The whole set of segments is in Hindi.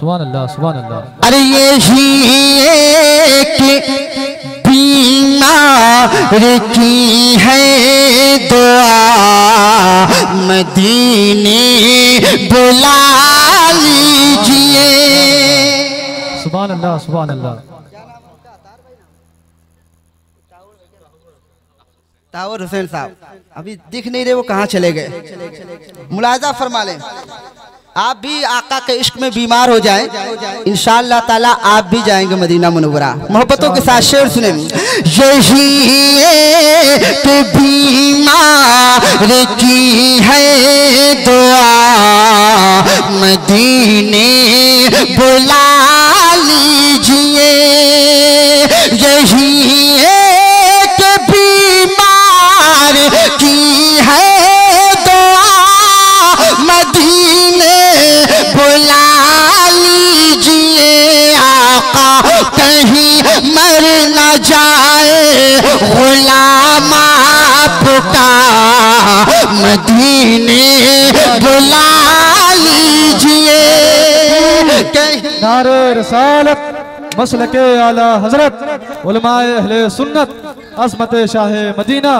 सुभान अल्लाह सुभान अल्लाह। अरे यही एक बीमार की है दुआ, मदीने बुला लीजिए। सुभान अल्लाह सुभान अल्लाह। तावर हुसैन साहब अभी दिख नहीं रहे, वो कहाँ चले गए? मुलाजा फरमा लें, आप भी आका के इश्क में बीमार हो जाएं, इंशाअल्लाह ताला आप भी जाएंगे मदीना मुनव्वरा। मोहब्बतों के साथ शेर सुने। यही एक बीमार की है दुआ, मदीने बुला लीजिए। यही एक बीमार की है दुआ, मदीने बुला लीजिए। आका कहीं मर न जाए गुलाम आपका, मदीने बुला लीजिए। नारे रिसालत मसलके आला हजरत उलमाए अहले सुन्नत, अज़मत शाह मदीना,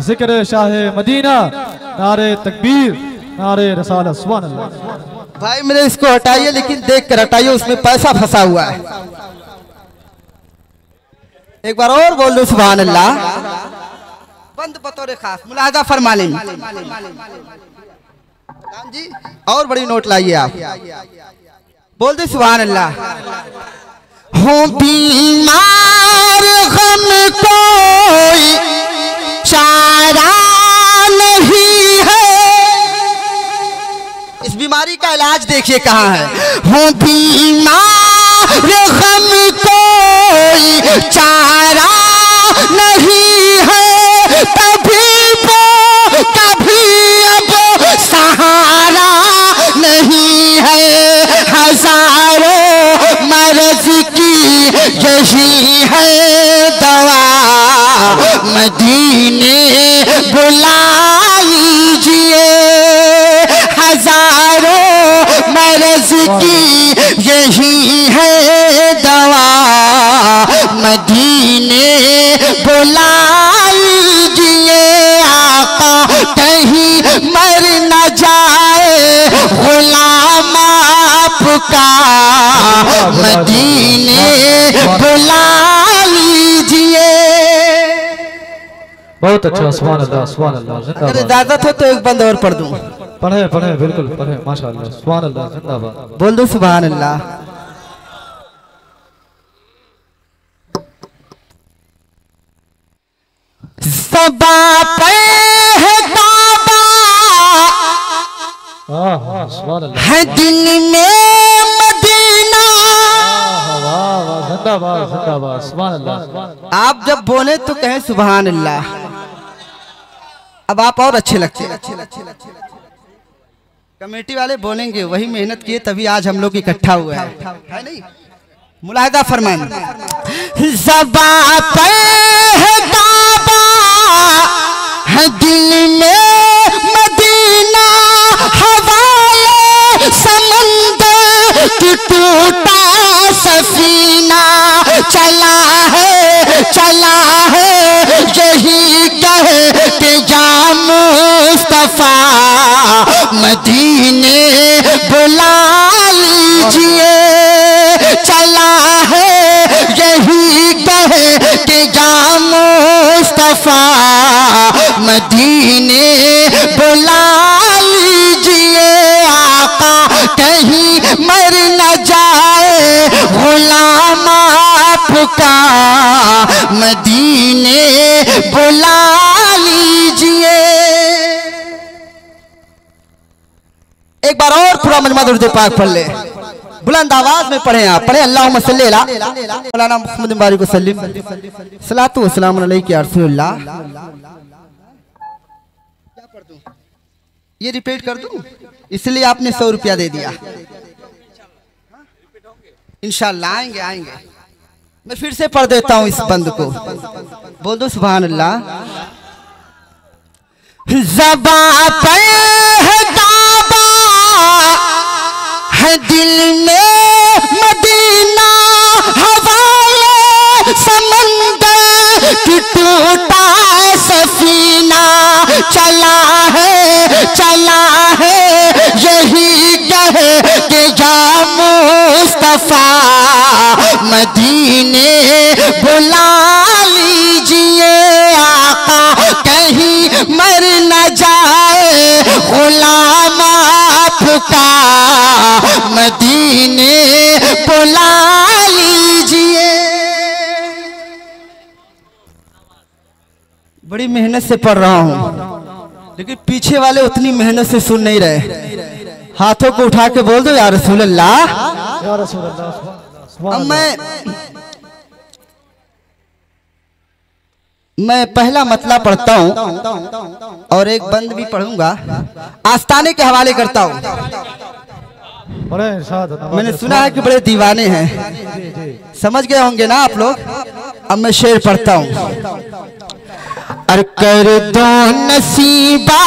जिक्र शाह मदीना, नारे तकबीर, नारे रिसालत। सुभान अल्लाह। भाई मेरे इसको हटाइए, लेकिन देख कर हटाइए, उसमें पैसा फंसा हुआ है। एक बार और बोल दो सुभान अल्लाह। बंद बतौर खास मुलाहजा फरमा लें जी। और बड़ी नोट लाइए आप, बोल दे सुभान अल्लाह। हूँ बीमार गम कोई चारा नहीं है, इस बीमारी का इलाज देखिए कहाँ है। हूँ बीमार गम कोई चारा नहीं है, कभी अब सहारा नहीं है। हजारों मर्ज की यही है दवा, मदीने बुला लीजिए। हजारों मर्ज की यही है दवा, मदीने बुला लीजिए। आका कहीं मर न जाए गुलाम आपका, मदीने बुला लीजिए। बहुत अच्छा। सुभान अल्लाह सुभान अल्लाह। अगर इजाजत हो तो एक बंद और पढ़ दूं। पढ़े पढ़े बिल्कुल पढ़े माशाअल्लाह। सुभान अल्लाह जिंदाबाद। बोल दो सुभान अल्लाह। सबा पे है काबा, सुभान अल्लाह। है दिल में मदीना। जिंदाबाद जिंदाबाद। सुभान अल्लाह। आप जब बोले तो कहें सुभान अल्लाह। अब आप और अच्छे लगते हैं। कमेटी वाले बोलेंगे, वही मेहनत किए तभी आज हम लोग इकट्ठा हुए है नहीं? मुलाहिदा फरमान। ज़बा पे है काबा, है दिल में मदीना। हवाए समंदर की टूटा सफीना, चला है यही कह के जा मुस्तफा, मदीने बुला लीजिए। चला है यही कह के जा मुस्तफा, मदीने बुला लीजिए। आका कहीं मर न जाए गुलाम आपका, मदीने बुला लीजिए। एक बार और पूरा मजमा दुरूद पाक पढ़ ले, बुलंद आवाज में पढ़े आप। पढ़े अल्लाहुम्मा सल्ली अला मौलाना मुहम्मद बारिक वसल्लम, सलातु व सलाम अलैका या रसूलल्लाह। क्या पढ़ दूं? ये रिपीट कर दूं? इसलिए आपने 100 रुपया दे दिया। इंशाअल्लाह आएंगे। मैं फिर से पढ़ देता हूँ इस बंद को। बोल दो सुभान अल्लाह। ज़बा पे है काबा, है दिल में समंदर की टूटा सफीना चला है यही कह के जा मुस्तफा मदीने बुला लीजिए आका कहीं मर न जाए गुलाम आपका मदीने बुला लीजिए। बड़ी मेहनत से पढ़ रहा हूँ लेकिन पीछे वाले उतनी मेहनत से सुन नहीं रहे। हाथों को उठा के बोल दो या रसूल अल्लाह। या रसूल अल्लाह। अब मैं पहला मतला पढ़ता हूँ और एक बंद भी पढ़ूंगा, आस्ताने के हवाले करता हूँ। मैंने सुना है कि बड़े दीवाने हैं, समझ गए होंगे ना आप लोग। अब मैं शेर पढ़ता हूँ। अर कर दो नसीबा,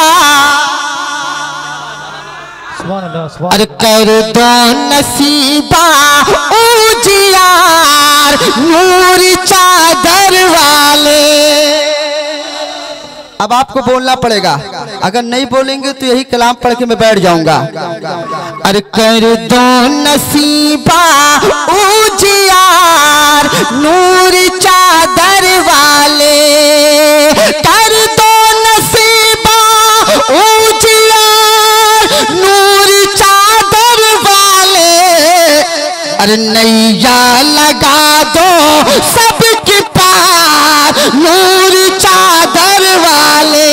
अरे कर दो नसीबा उजियार नूर चादर वाले। अब आपको बोलना पड़ेगा, अगर नहीं बोलेंगे तो यही कलाम पढ़ के मैं बैठ जाऊंगा। अरे कर दो नसीबा उजियार नूर चादर वाले, कर दो नसीबा उजियार नूर चादर वाले। अरे नैया लगा दो सबके पार नूर चादर वाले।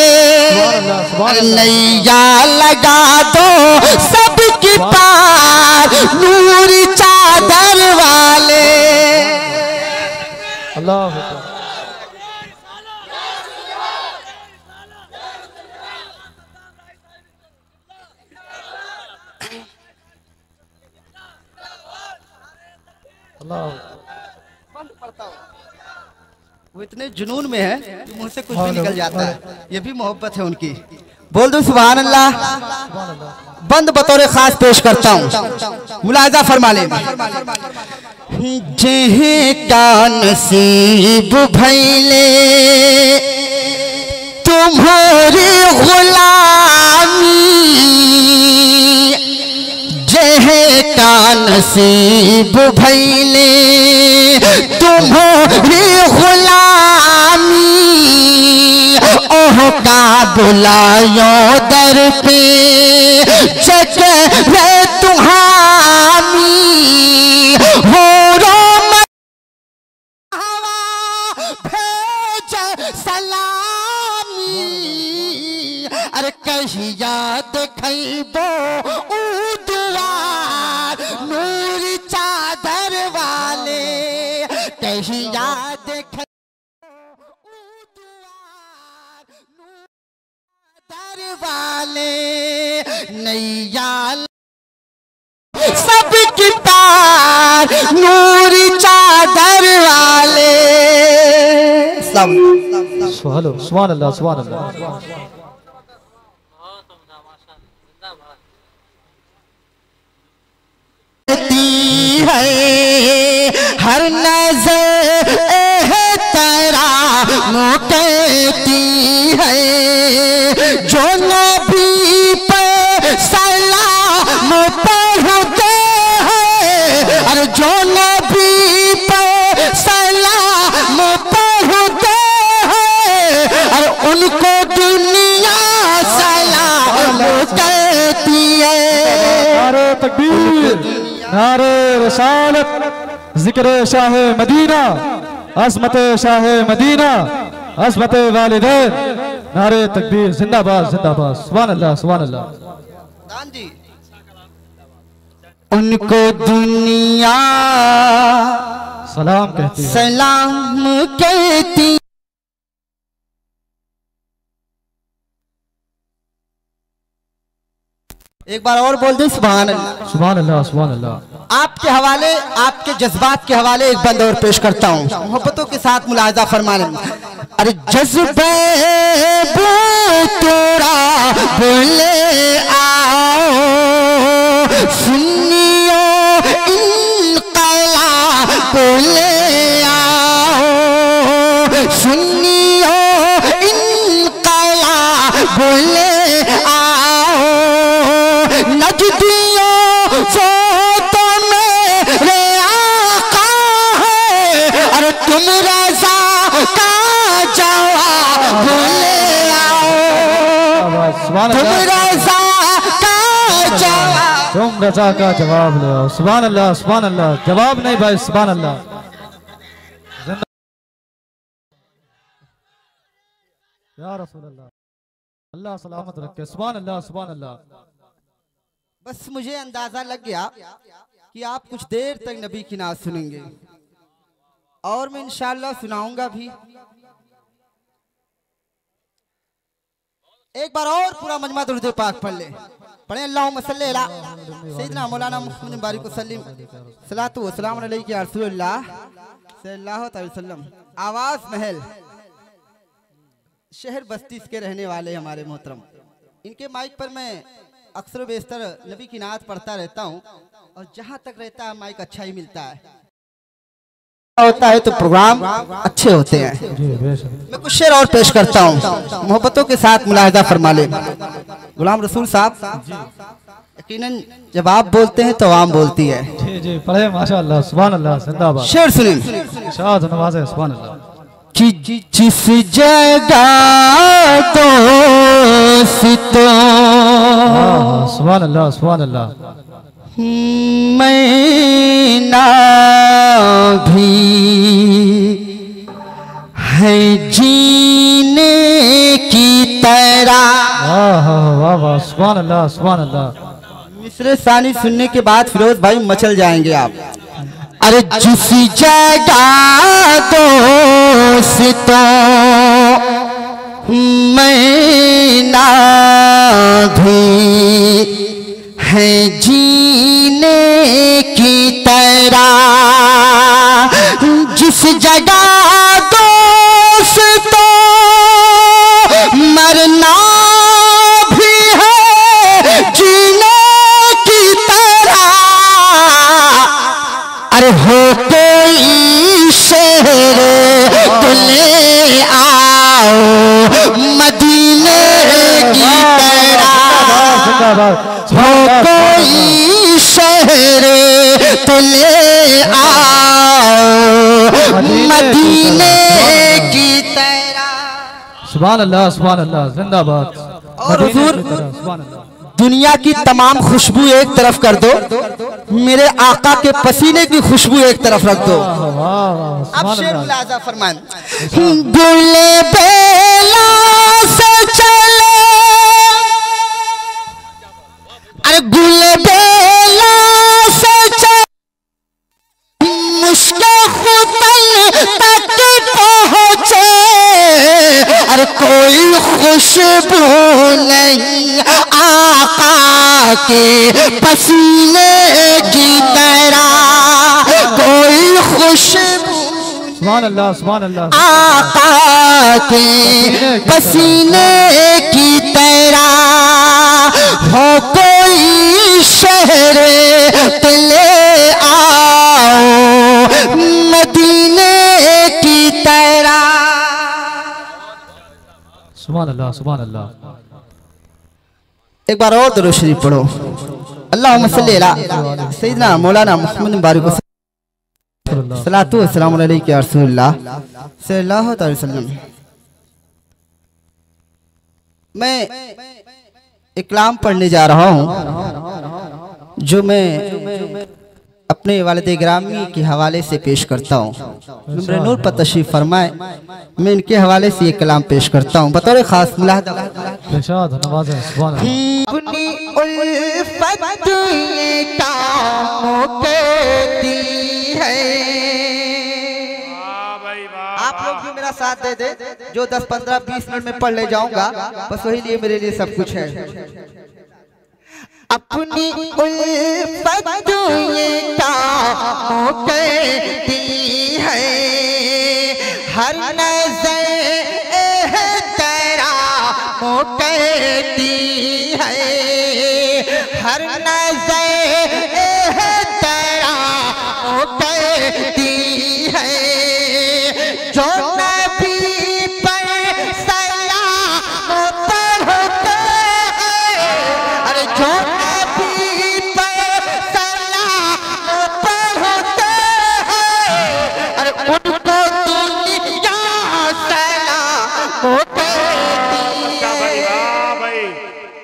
अरे नैया लगा दो सबके पार नूर चादर वाले। अल्लाह वो इतने जुनून में है कि मुंह से कुछ भी निकल जाता है। ये भी मोहब्बत है उनकी। बोल दो सुभान अल्लाह। बंद बतौर खास पेश करता हूँ, मुलाहिजा फरमा ले। जेहे का नसीब भैले तुम्हारी गुलामी, जेहे का नसीब भैले तुम्हारी गुलामी। ओह का बुलायो दर पे जगह तुम्हारी हो भेज सलामी। अरे कहीं याद खैबो उदवार नूर चादर वाले, कहीं याद वाले। नैया सबकी पार नूर चादर वाले। सुभान अल्लाह सुभान अल्लाह। है हर नजर तेरा मुकती है, जो नबी पे सलाम पढ़ते हैं। अरे जो नबी पे सलाम पढ़ते हैं, अरे उनको दुनिया सलाम कहती है। नारे तकबीर, नारे रसालत, जिक्र शाह मदीना, अज़मत शाह मदीना, अज़मत वालिदैन। नारे तकबीर, जिंदाबाद जिंदाबाद। सुभान अल्लाह सुभान अल्लाह। उनको दुनिया सलाम कहती है, सलाम कहती। एक बार और बोल दे सुभान अल्लाह सुभान अल्लाह सुभान अल्लाह। आपके हवाले, आपके जज्बात के हवाले एक बंद और पेश करता हूँ, मोहब्बतों के साथ मुलाहिजा फरमाने। अरे जज्बे तोरा बोले आओ सुनियो इनकला बोले आओ। सुन्नियों इनकलाब ले आओ, नजदियों फोटो मेरे आका है, अरे तुम रज़ा का जवाब ले आओ, तुम रज़ा का जवाब, तुम रज़ा का जवाब ले आओ। सुभान अल्लाह, सुभान अल्लाह। जवाब नहीं भाई, सुभान अल्लाह। या रसूल अल्लाह, अल्लाह सलामत रखे। सुभान अल्लाह, सुभान अल्लाह। बस मुझे अंदाजा लग गया कि आप कुछ देर तक नबी की नात सुनेंगे और मैं इंशाअल्लाह सुनाऊंगा भी। एक बार और पूरा मजमा दुरूद पाक पढ़ ले, पढ़े अल्लाहुम्मा सल्ली अला सय्यिदना मौलाना मुहम्मद बारिक वसल्लम सलातु व सलाम अलैका या रसूलल्लाह सल्लल्लाहु अलैहि वसल्लम। आवाज महल शहर बस्ती के रहने वाले हमारे मोहतरम, इनके माइक पर मैं अक्सर बेशतर नबी की नात पढ़ता रहता हूँ और जहाँ तक रहता है माइक अच्छा ही मिलता है, होता है तो प्रोग्राम अच्छे होते हैं। मैं कुछ शेर और पेश करता हूँ, मोहब्बतों के साथ मुलाहिजा फरमा ले। गुलाम रसूल साहब, यकीनन जब आप बोलते हैं तो आवाम बोलती है। जी जी पढ़े माशाअल्लाह, सुभान अल्लाह, जिंदाबाद। शेर सुनिए। शाद नवाज़े, सुभान अल्लाह। कि जिस जगह दोस्तों, सुभान अल्लाह, सुभान अल्लाह। मैना भी है जीने की तरह। वाह वाह वाह, सुभान अल्लाह, सुभान अल्लाह। मिसरे सानी सुनने के बाद फिरोज भाई मचल जाएंगे आप। अरे जिस जगह दोस्तों मैना भी है जीने की तरह, जिस जगह दोस्तों मरना भी है जीने की तरह, अरे हो कोई शहर तो ले आओ मदीने की तरह, हो कोई शहर तो ले आओ मदीने की तरह। सुभान अल्लाह, सुभान अल्लाह, जिंदाबाद। और हुजूर, सुभान अल्लाह। दुनिया की तमाम खुशबू एक तरफ कर दो, मेरे आका के पसीने की खुशबू एक तरफ रख दो। अब शेर मुलाजा फरमान। गुले बेला से चले, अरे गुले बेला से चले मुश्किल खुतन तक पहुँचे, अरे कोई खुशबू नहीं आका के पसीने की तरह, कोई खुशबू सुभान अल्लाह, सुभान अल्लाह। आका के पसीने की तरह, हो कोई शहर तो ले आओ मदीने की तरह। सुभान अल्लाह, सुभान अल्लाह। एक बार और दुरूद शरीफ पढ़ो। अल्लाहुम्मा सल्ली अला सय्यिदना मौलाना मुहम्मद बारिक सलातु व सलाम अलैका या रसूलल्लाह सल्लल्लाहु अलैहि वसल्लम। मैं एक कलाम पढ़ने जा रहा हूँ जो मैं अपने वालिद ग्रामी के हवाले से पेश करता हूँ। नूर नूर पर तशरीफ फरमाए, मैं इनके हवाले से ये कलाम पेश करता हूँ बतौर खास मुलाहिजा। इरशाद नवाज़े, सुभान अल्लाह। अपनी उल्फत ये कामों के दी है। आप लोग भी मेरा साथ दे दे, जो 10, 15, 20 मिनट में पढ़ ले जाऊंगा, बस वही लिए मेरे लिए सब कुछ है। अपनी उल्फत ये कामों के दी है, हर नज़र तेरा कहती है, हर नज़र तेरा कहती है, जो नबी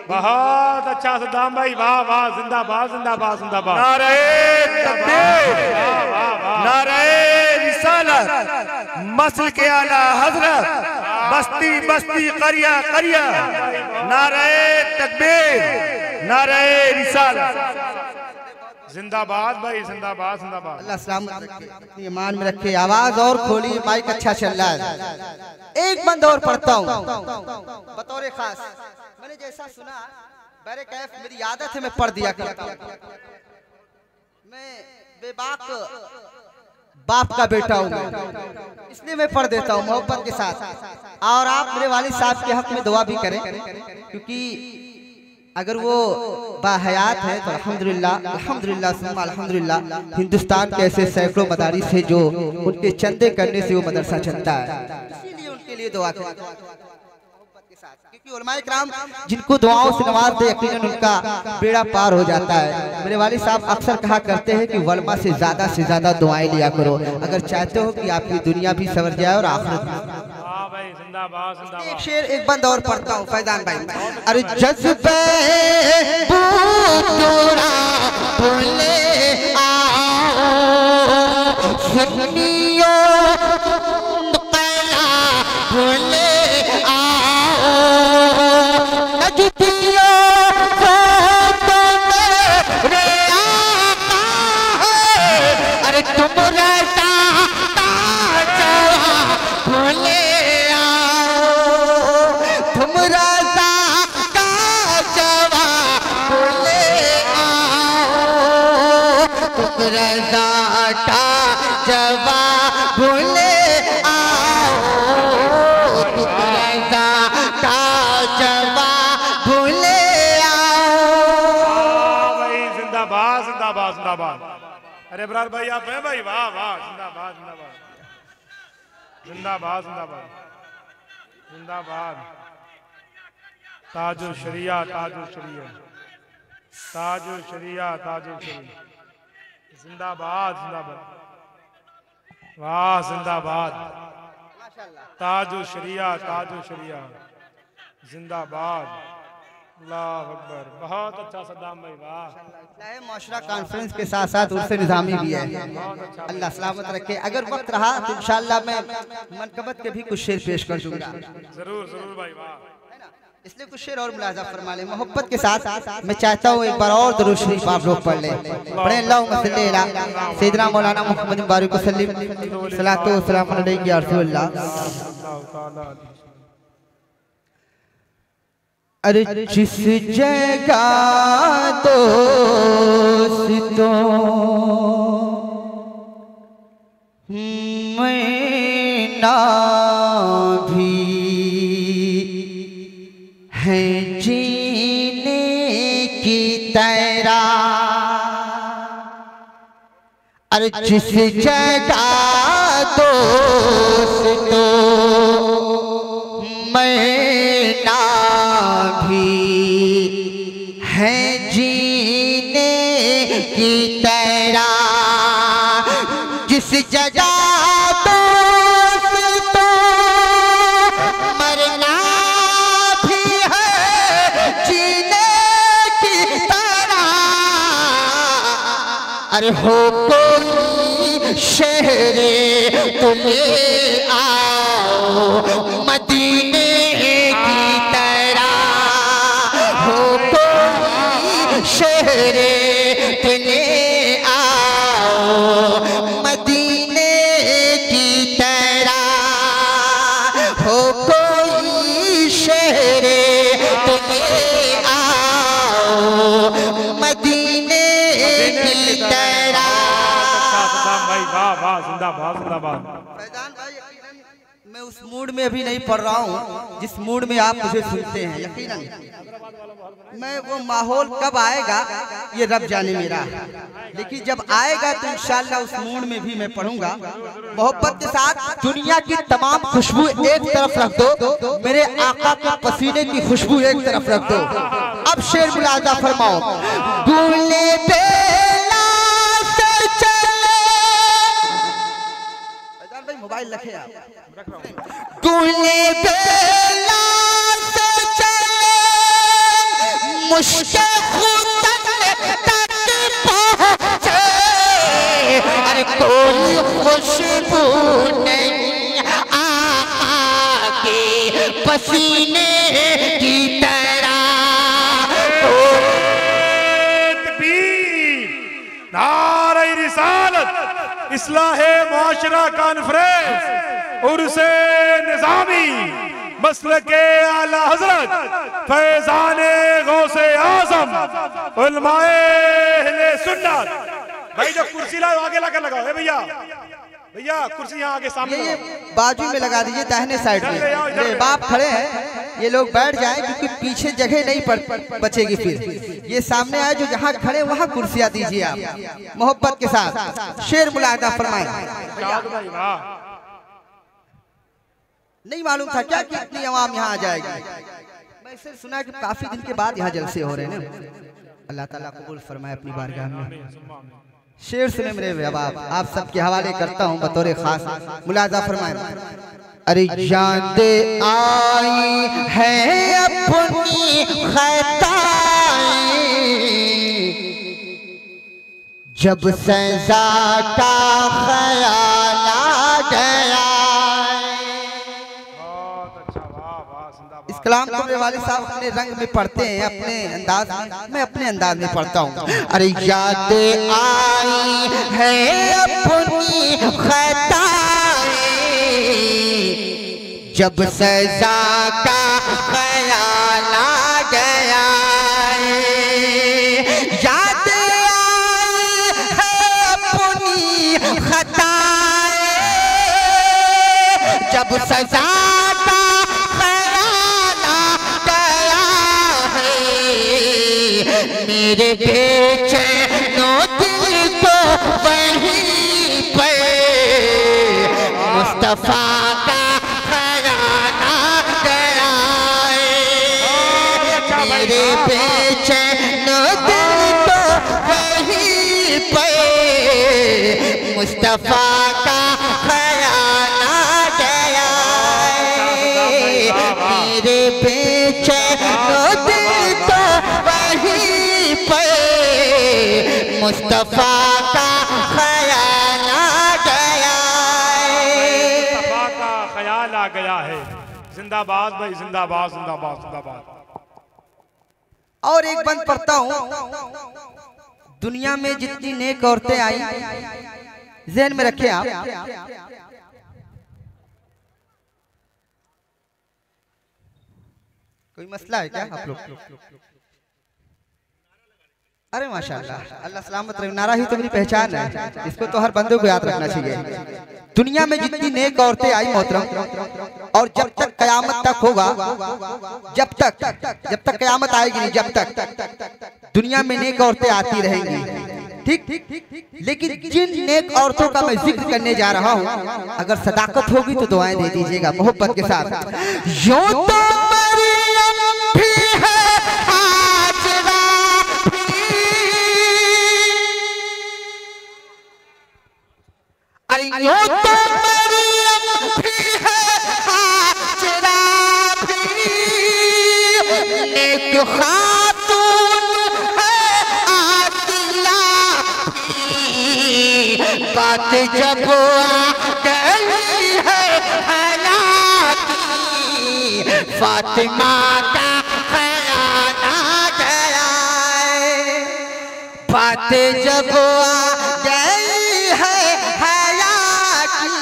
बहुत अच्छा सद्दाम भाई, वाह वाह, जिंदाबाद जिंदाबाद जिंदाबाद। नारे तकबीर, नारे रिसालत, मसल के आला हजरत, बस्ती बस्ती करिया करिया, नारे तकबीर, नारे रिसालत। जिंदाबाद भाई, जिंदाबाद जिंदाबाद। अल्लाह सलामत रखे, अपनी ईमान में रखे। आवाज और खोली, माइक अच्छा चल रहा है। एक बंद और पढ़ता हूँ बतौर खास। मैंने जैसा सुना बैरे कैफ, मेरी आदत है मैं पढ़ दिया करता हूँ। मैं बेबाक बाप का बेटा हूँ, इसलिए मैं पढ़ देता हूँ मोहब्बत के साथ। और आप मेरे वालिद साहब के हक में दुआ भी करें, क्योंकि अगर वो बाहयात है तो अल्हम्दुलिल्लाह अल्हम्दुलिल्लाह सुम्मा अल्हम्दुलिल्लाह। हिंदुस्तान के ऐसे सैकड़ों मदारिस है जो उनके चंदे करने से वो मदरसा चलता है, इसीलिए उनके लिए दुआ करें क्योंकि उलमाए किराम जिनको दुआओं से नवाज दे यकीनन उनका बेड़ा पार हो जाता है। मेरे वालिद साहब अक्सर कहा करते हैं कि वलमा से ज्यादा दुआएं लिया करो अगर चाहते हो कि आपकी दुनिया भी संवर जाए और आखिरत भी। एक शेर एक बंद और पढ़ता हूँ फैजान भाई। अरे जज्बे बूटूरा बोले आओ सुनियो कला बोले आओ नजदियो तो मेरे आका है। अरे तुम रहता बोले रज़ा का जवाब भूले आओ, रज़ा का जवाब भूले आओ। भाई जिंदाबाद जिंदाबाद जिंदाबाद। अरे बरार भाई आप हैं भाई, वाह वाह, जिंदाबाद जिंदाबाद जिंदाबाद जिंदाबाद जिंदाबाद। ताजुल शरिया ताजुल शरिया ताजुल शरिया ताजुल शरिया, जिंदाबाद जिंदाबाद, वाह जिंदाबाद। ताजुल शरिया ताजुल शरिया, जिंदाबाद। अल्लाह अकबर, बहुत अच्छा सद्दाम भाई, वाह। मुआशरा कॉन्फ्रेंस के साथ साथ उर्से निज़ामी भी है, अल्लाह सलामत रखे। अगर वक्त रहा तो इंशाअल्लाह मैं मनकबत के भी कुछ शेर पेश कर दूंगा। जरूर जरूर भाई, वाह। इसलिए कुछ शेर और मुलाजा फरमा ले मोहब्बत के साथ। मैं चाहता हूँ एक बार और दुरूद शरीफ आप लोग पढ़ लें। पढ़ें अल्लाहुम्मा सल्ली अला सय्यिदना मौलाना मुहम्मद बारिक वसल्लम सलातो व सलाम अलैहि या रसूलल्लाह। अरे जिस जगह दोस्तों मैं ना भी है जीने की तरह। अरे जिस जगह दोस्तों मैं ना भी है जीने की तरह, जिस जगह अरे हो कोई शहरे तुम्हें आओ मदीने की तरह, हो कोई शहरे तुम्हें आओ मदीने की तरह, हो कोई शहरे तुम्हें आओ मदीने की तरह। भाई वाह वाह, जिंदाबाद जिंदाबाद। फैजान भाई यकीनन मैं उस मूड में अभी नहीं पढ़ रहा हूँ जिस मूड में आप मुझे सुनते हैं। यकीनन मैं वो माहौल कब आएगा ये रब जाने मेरा, लेकिन जब आएगा तो इंशाअल्लाह उस मूड में भी मैं पढ़ूंगा मोहब्बत के साथ। दुनिया की तमाम खुशबू एक तरफ रख दो, मेरे आका के पसीने की खुशबू एक तरफ रख दो। अब शेर मुलाजा फरमाओ। दूल्हे बेला से चले, भाई मोबाइल रखे आप। तूने बेला से चले मुश्किल तक पहुंचे, अरे कोई खुशबू नहीं आका के पसीने की तरह। तकबीर, नारे रिसालत, इस्लाहे मुआशरा कॉन्फ्रेंस, उर्से निज़ामी, मसलके आला हजरत फैजाने गौसे आज़म, उलमाए अहले सुन्नत। भाई जो कुर्सी लाओ आगे लगा लगाओ। भैया भैया कुर्सी यहाँ आगे सामने ये बाजू में लगा दीजिए, दाहिने साइड में। ये बाप खड़े हैं, ये लोग बैठ जाएं क्योंकि पीछे जगह नहीं बचेगी। फिर ये सामने आए जो जहाँ खड़े वहाँ कुर्सियाँ दीजिए आप मोहब्बत के साथ। शेर मुलाहिदा फरमाएं। नहीं मालूम था क्या कि इतनी आवाम यहाँ आ जाएगी। मैं सिर्फ सुना कि काफी दिन के बाद यहाँ जलसे हो रहे हैं। अल्लाह ताला कबूल फरमाए अपनी बारगाह में। शेर सुने मेरे बाप, आप सबके हवाले करता हूँ बतौर खास। मुलाजा फरमाए। अरे याद आई है अपनी खताएं, जब सजा का ख्याल आ गया। इस कलाम को मेरे वालिद साहब अपने रंग में पढ़ते हैं, अपने अंदाज में। मैं अपने अंदाज में पढ़ता हूँ। अरे याद आई है अपनी खताएं, जब सजा का ख्याल आ गया। याद आई है अपनी खताएं, जब सजा मेरे बेचैनो दिल को वहीं पर मुस्तफा का ख्याल आ गया। मेरे बेचैनो दिल को वहीं पर मुस्तफा का ख्याल आ गया। मेरे बेचैनो दिल को मुस्तफा का ख्याल आ गया। मुस्तफा का ख्याल आ गया है। जिंदाबाद भाई, जिंदाबाद जिंदाबाद जिंदाबाद। और एक बंद पढ़ता हूँ। दुनिया में जितनी नेक औरतें आई, ज़हन में रखें आप। कोई मसला है क्या आप लोग? अरे माशाल्लाह, अल्लाह सलामत रहे। नारा ही तो मेरी पहचान है, इसको तो हर बंदे को याद रखना चाहिए। दुनिया में जितनी नेक औरतें आई मोहतरम, और जब तक कयामत तक होगा, जब तक कयामत आएगी नहीं, जब तक दुनिया में नेक औरतें आती रहेंगी। ठीक, लेकिन जिन नेक औरतों का मैं जिक्र करने जा रहा हूँ, अगर सदाकत होगी तो दुआएं दे दीजिएगा मोहब्बत के साथ। यूं तो मरियम भी है हाजरा, अरे यूं तो मरियम भी है हाजरा भी, नेक खातून है आतिया भी। बात जब आ गई है हलाकी, फातिमा का ख्याल आ गया। बात जब आ गई है हलाकी।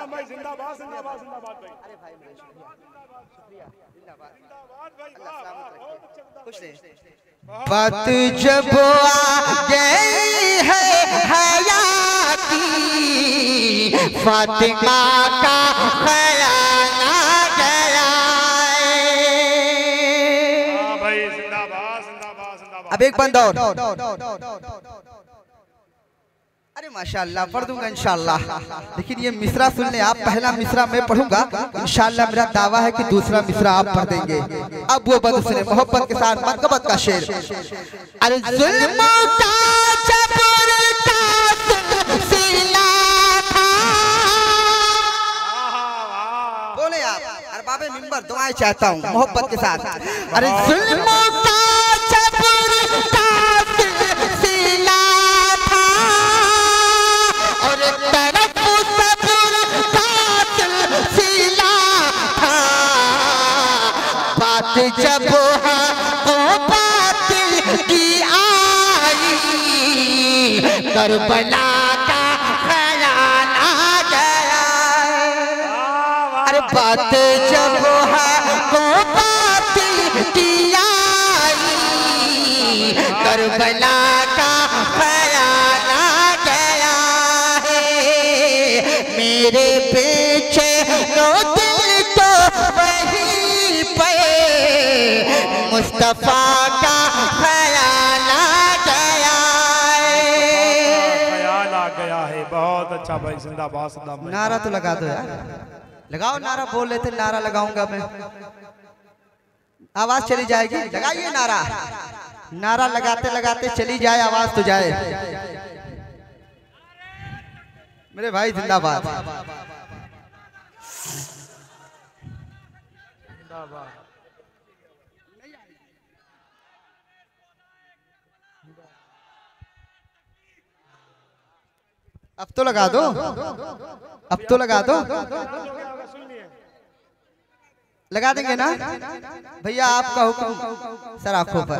भाई जिंदाबाद जिंदाबाद जिंदाबाद भाई। अरे भाई शुक्रिया, जिंदाबाद जिंदाबाद भाई। खुश रहे। बात जब आ गई है हयाती, फातिमा का ख्याल आ गया। भाई जिंदाबाद जिंदाबाद जिंदाबाद। अब एक बंद और। अरे माशाअल्लाह, पढ़ दूंगा इंशाअल्लाह। लेकिन ये मिसरा सुन ले आप। पहला मिसरा मैं पढ़ूंगा इंशाअल्लाह। मेरा दावा है कि दूसरा मिसरा आप पढ़ देंगे। अब वो बंद सुने मोहब्बत के साथ। मनकबत का शेर। अरे जुल्म का जबर का सिलसिला था, अरबाब मिंबर दुआएं चाहता हूँ मोहब्बत के साथ। अरे जुल्म का जबर का सिलसिला था और तरफ सब्र का सिलसिला था, बात जब बातिल की आई करबला का ख्याल आ गया। अरे बात जब बातिल की आई करबला का ख्याल आ गया है। मेरे पीछे नो दिल तो वहीं पे मुस्तफा का ख्याल आ गया है। बहुत अच्छा भाई, जिंदाबाद जिंदाबाद। नारा तो लगा दो यार, लगाओ नारा। बोल रहे थे नारा लगाऊंगा मैं, आवाज चली जाएगी। लगाइए नारा, नारा लगाते लगाते चली जाए आवाज तो जाए। मेरे भाई जिंदाबाद। अब तो लगा दो, अब तो लगा दो। लगा देंगे ना भैया, आपका हुक्म सर आंखों पर।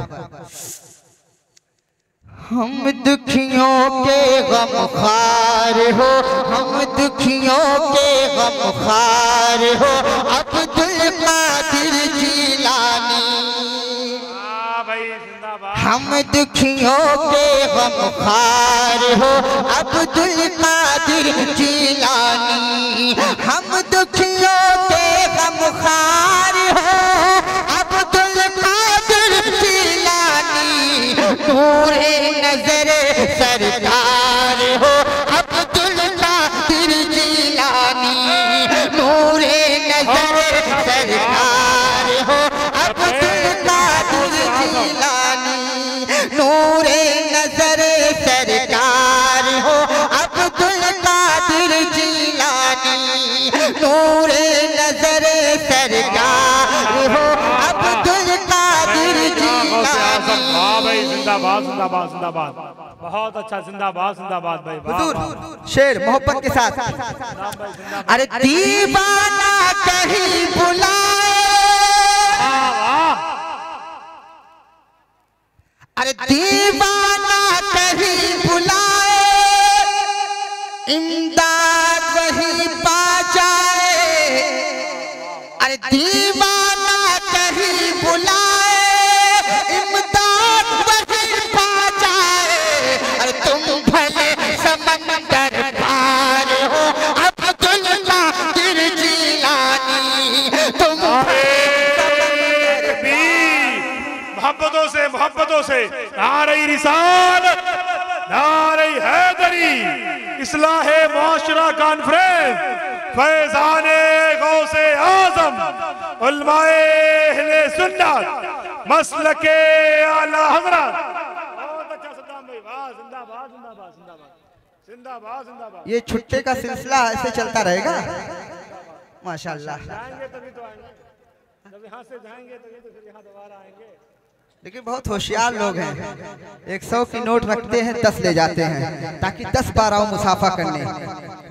हम दुखियों के गमखार हो, हम दुखियों के गमखार हो, अब्दुल कादिर जिलानी। हम दुखियों के गमखार हो, अब्दुल कादिर जिलानी। हम दुखियों के गमखार हो, अब्दुल कादिर जिलानी। नूरे नजर सरकार हो, अब्दुल कादिर जिलानी। नूरे नजर सरकार हो, अब्दुल कादिर जिलानी। नूरे नजर सरकार हो, अब्दुल कादिर जिलानी। नूरे नजर सरकार हो, अब्दुल कादिर जिलानी। जिंदाबाद जिंदाबाद जिंदाबाद। बहुत अच्छा, जिंदाबाद जिंदाबाद भाई। हुजूर शेर मोहब्बत के साथ। अरे दीवाना कहीं बुलाए, अरे दीवाना कहीं बुलाए, इमदाद वहीं पा जाए। अरे दीवाना कहीं बुलाए, इमदाद वहीं पा जाए। अरे तुम भले समंदर पार हो, अब्दुल कादिर जिलानी। तुम मोहब्बतों से नारे रिसालत, नारे हैदरी, इस्लाहे माशरा कॉन्फ्रेंस, फैजाने गौसे आजम, उलमाए अहले सुन्नत, मसलके आला हज़रत। बहुत अच्छा सद्दाम भाई, वाह, जिंदाबाद जिंदाबाद जिंदाबाद जिंदाबाद जिंदाबाद। ये छुट्टे का सिलसिला ऐसे चलता रहेगा माशाल्लाह। जाएंगे तभी तो आएंगे, जब यहाँ से जाएंगे तभी तो फिर यहाँ दोबारा आएंगे। लेकिन बहुत होशियार लोग हैं, 100 की नोट रखते हैं, 10 ले जाते हैं ताकि 10 बार आओ मुसाफा करने।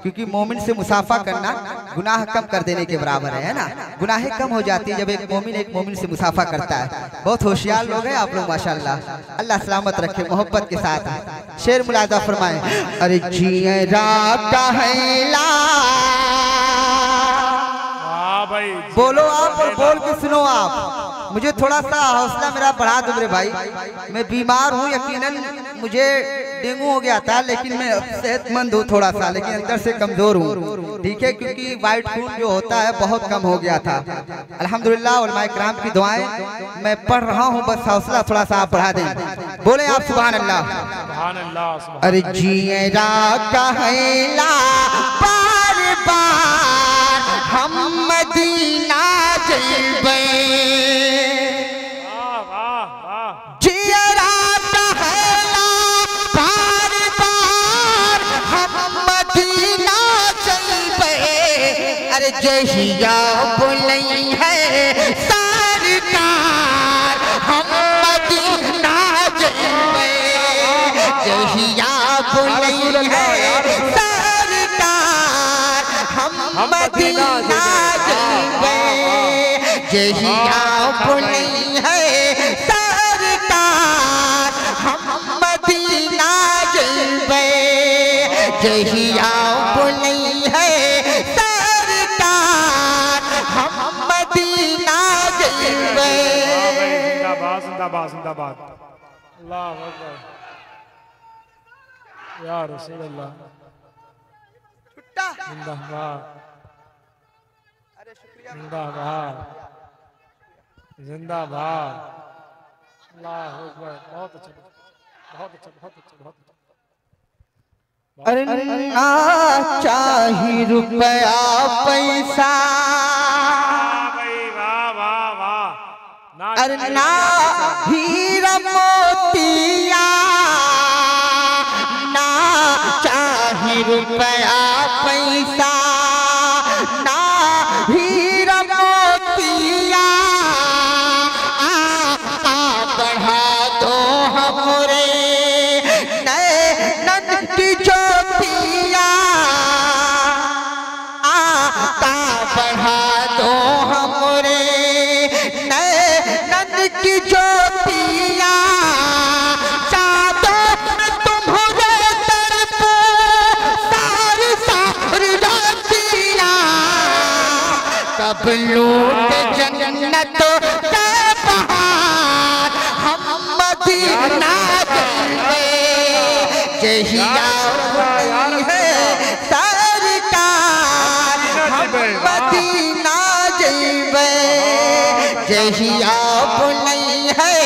क्योंकि मोमिन से मुसाफा करना गुनाह कम कर देने के बराबर है ना। गुनाहें कम हो जाती है जब एक मोमिन से मुसाफा करता है। बहुत होशियार लोग हैं आप लोग माशाल्लाह। अल्लाह सलामत रखे। मोहब्बत के साथ शेर मुलाजा फरमाए। अरे जियरा कहला, बोलो आप और बोल के सुनो आप। मुझे थोड़ा सा हौसला मेरा बढ़ा दो मेरे भाई। मैं बीमार हूँ, यकीनन मुझे डेंगू हो गया था, लेकिन मैं सेहतमंद हूँ थोड़ा सा, लेकिन अंदर से कमजोर हूँ। ठीक है, क्योंकि वाइट खून जो होता है बहुत कम हो गया था। अल्हम्दुलिल्लाह उलमाए किराम की दुआएं मैं पढ़ रहा हूँ, बस हौसला थोड़ा सा आप बढ़ा दें। बोले आप सुभान अल्लाह। सुभान अल्लाह। अरे जियरा कहला बार बार हम मदीना जइबे। जियरा कहला बार बार हम मदीना जइबे। अरे जहिया बुलई है सरकार हम मदीना जइबे, जहिया बुलई है सरकार हम मदीना जइबे, जहिया बुलई है सरकार हम मदीना जइबे, जहिया बुलई है सरकार हम मदीना जइबे। जिंदाबाद जिंदाबाद जिंदाबाद। अल्लाह अकबर या रसूल अल्लाह। जिंदाबाद जिंदाबाद जिंदाबाद। अल्लाह अकबर। बहुत अच्छा बहुत अच्छा बहुत अच्छा बहुत अच्छा। अरे ना चाही रुपया पैसा, वाह वाह वाह। अरे ना हीरा मोतिया, ना चाही रुपया पैसा, ना हीरा मोतिया, बढ़ा दो हमरे नैनन की ज्योतिया, बढ़ा दो हमरे नैनन की ज्योतिया, चादर तुम्हारे तरफो सारी सारी रातिया, कब लूट जन्नत के बहार हम मदीना जइबे, जहिया है सरकार हम मदीना जइबे, जहिया बुलई है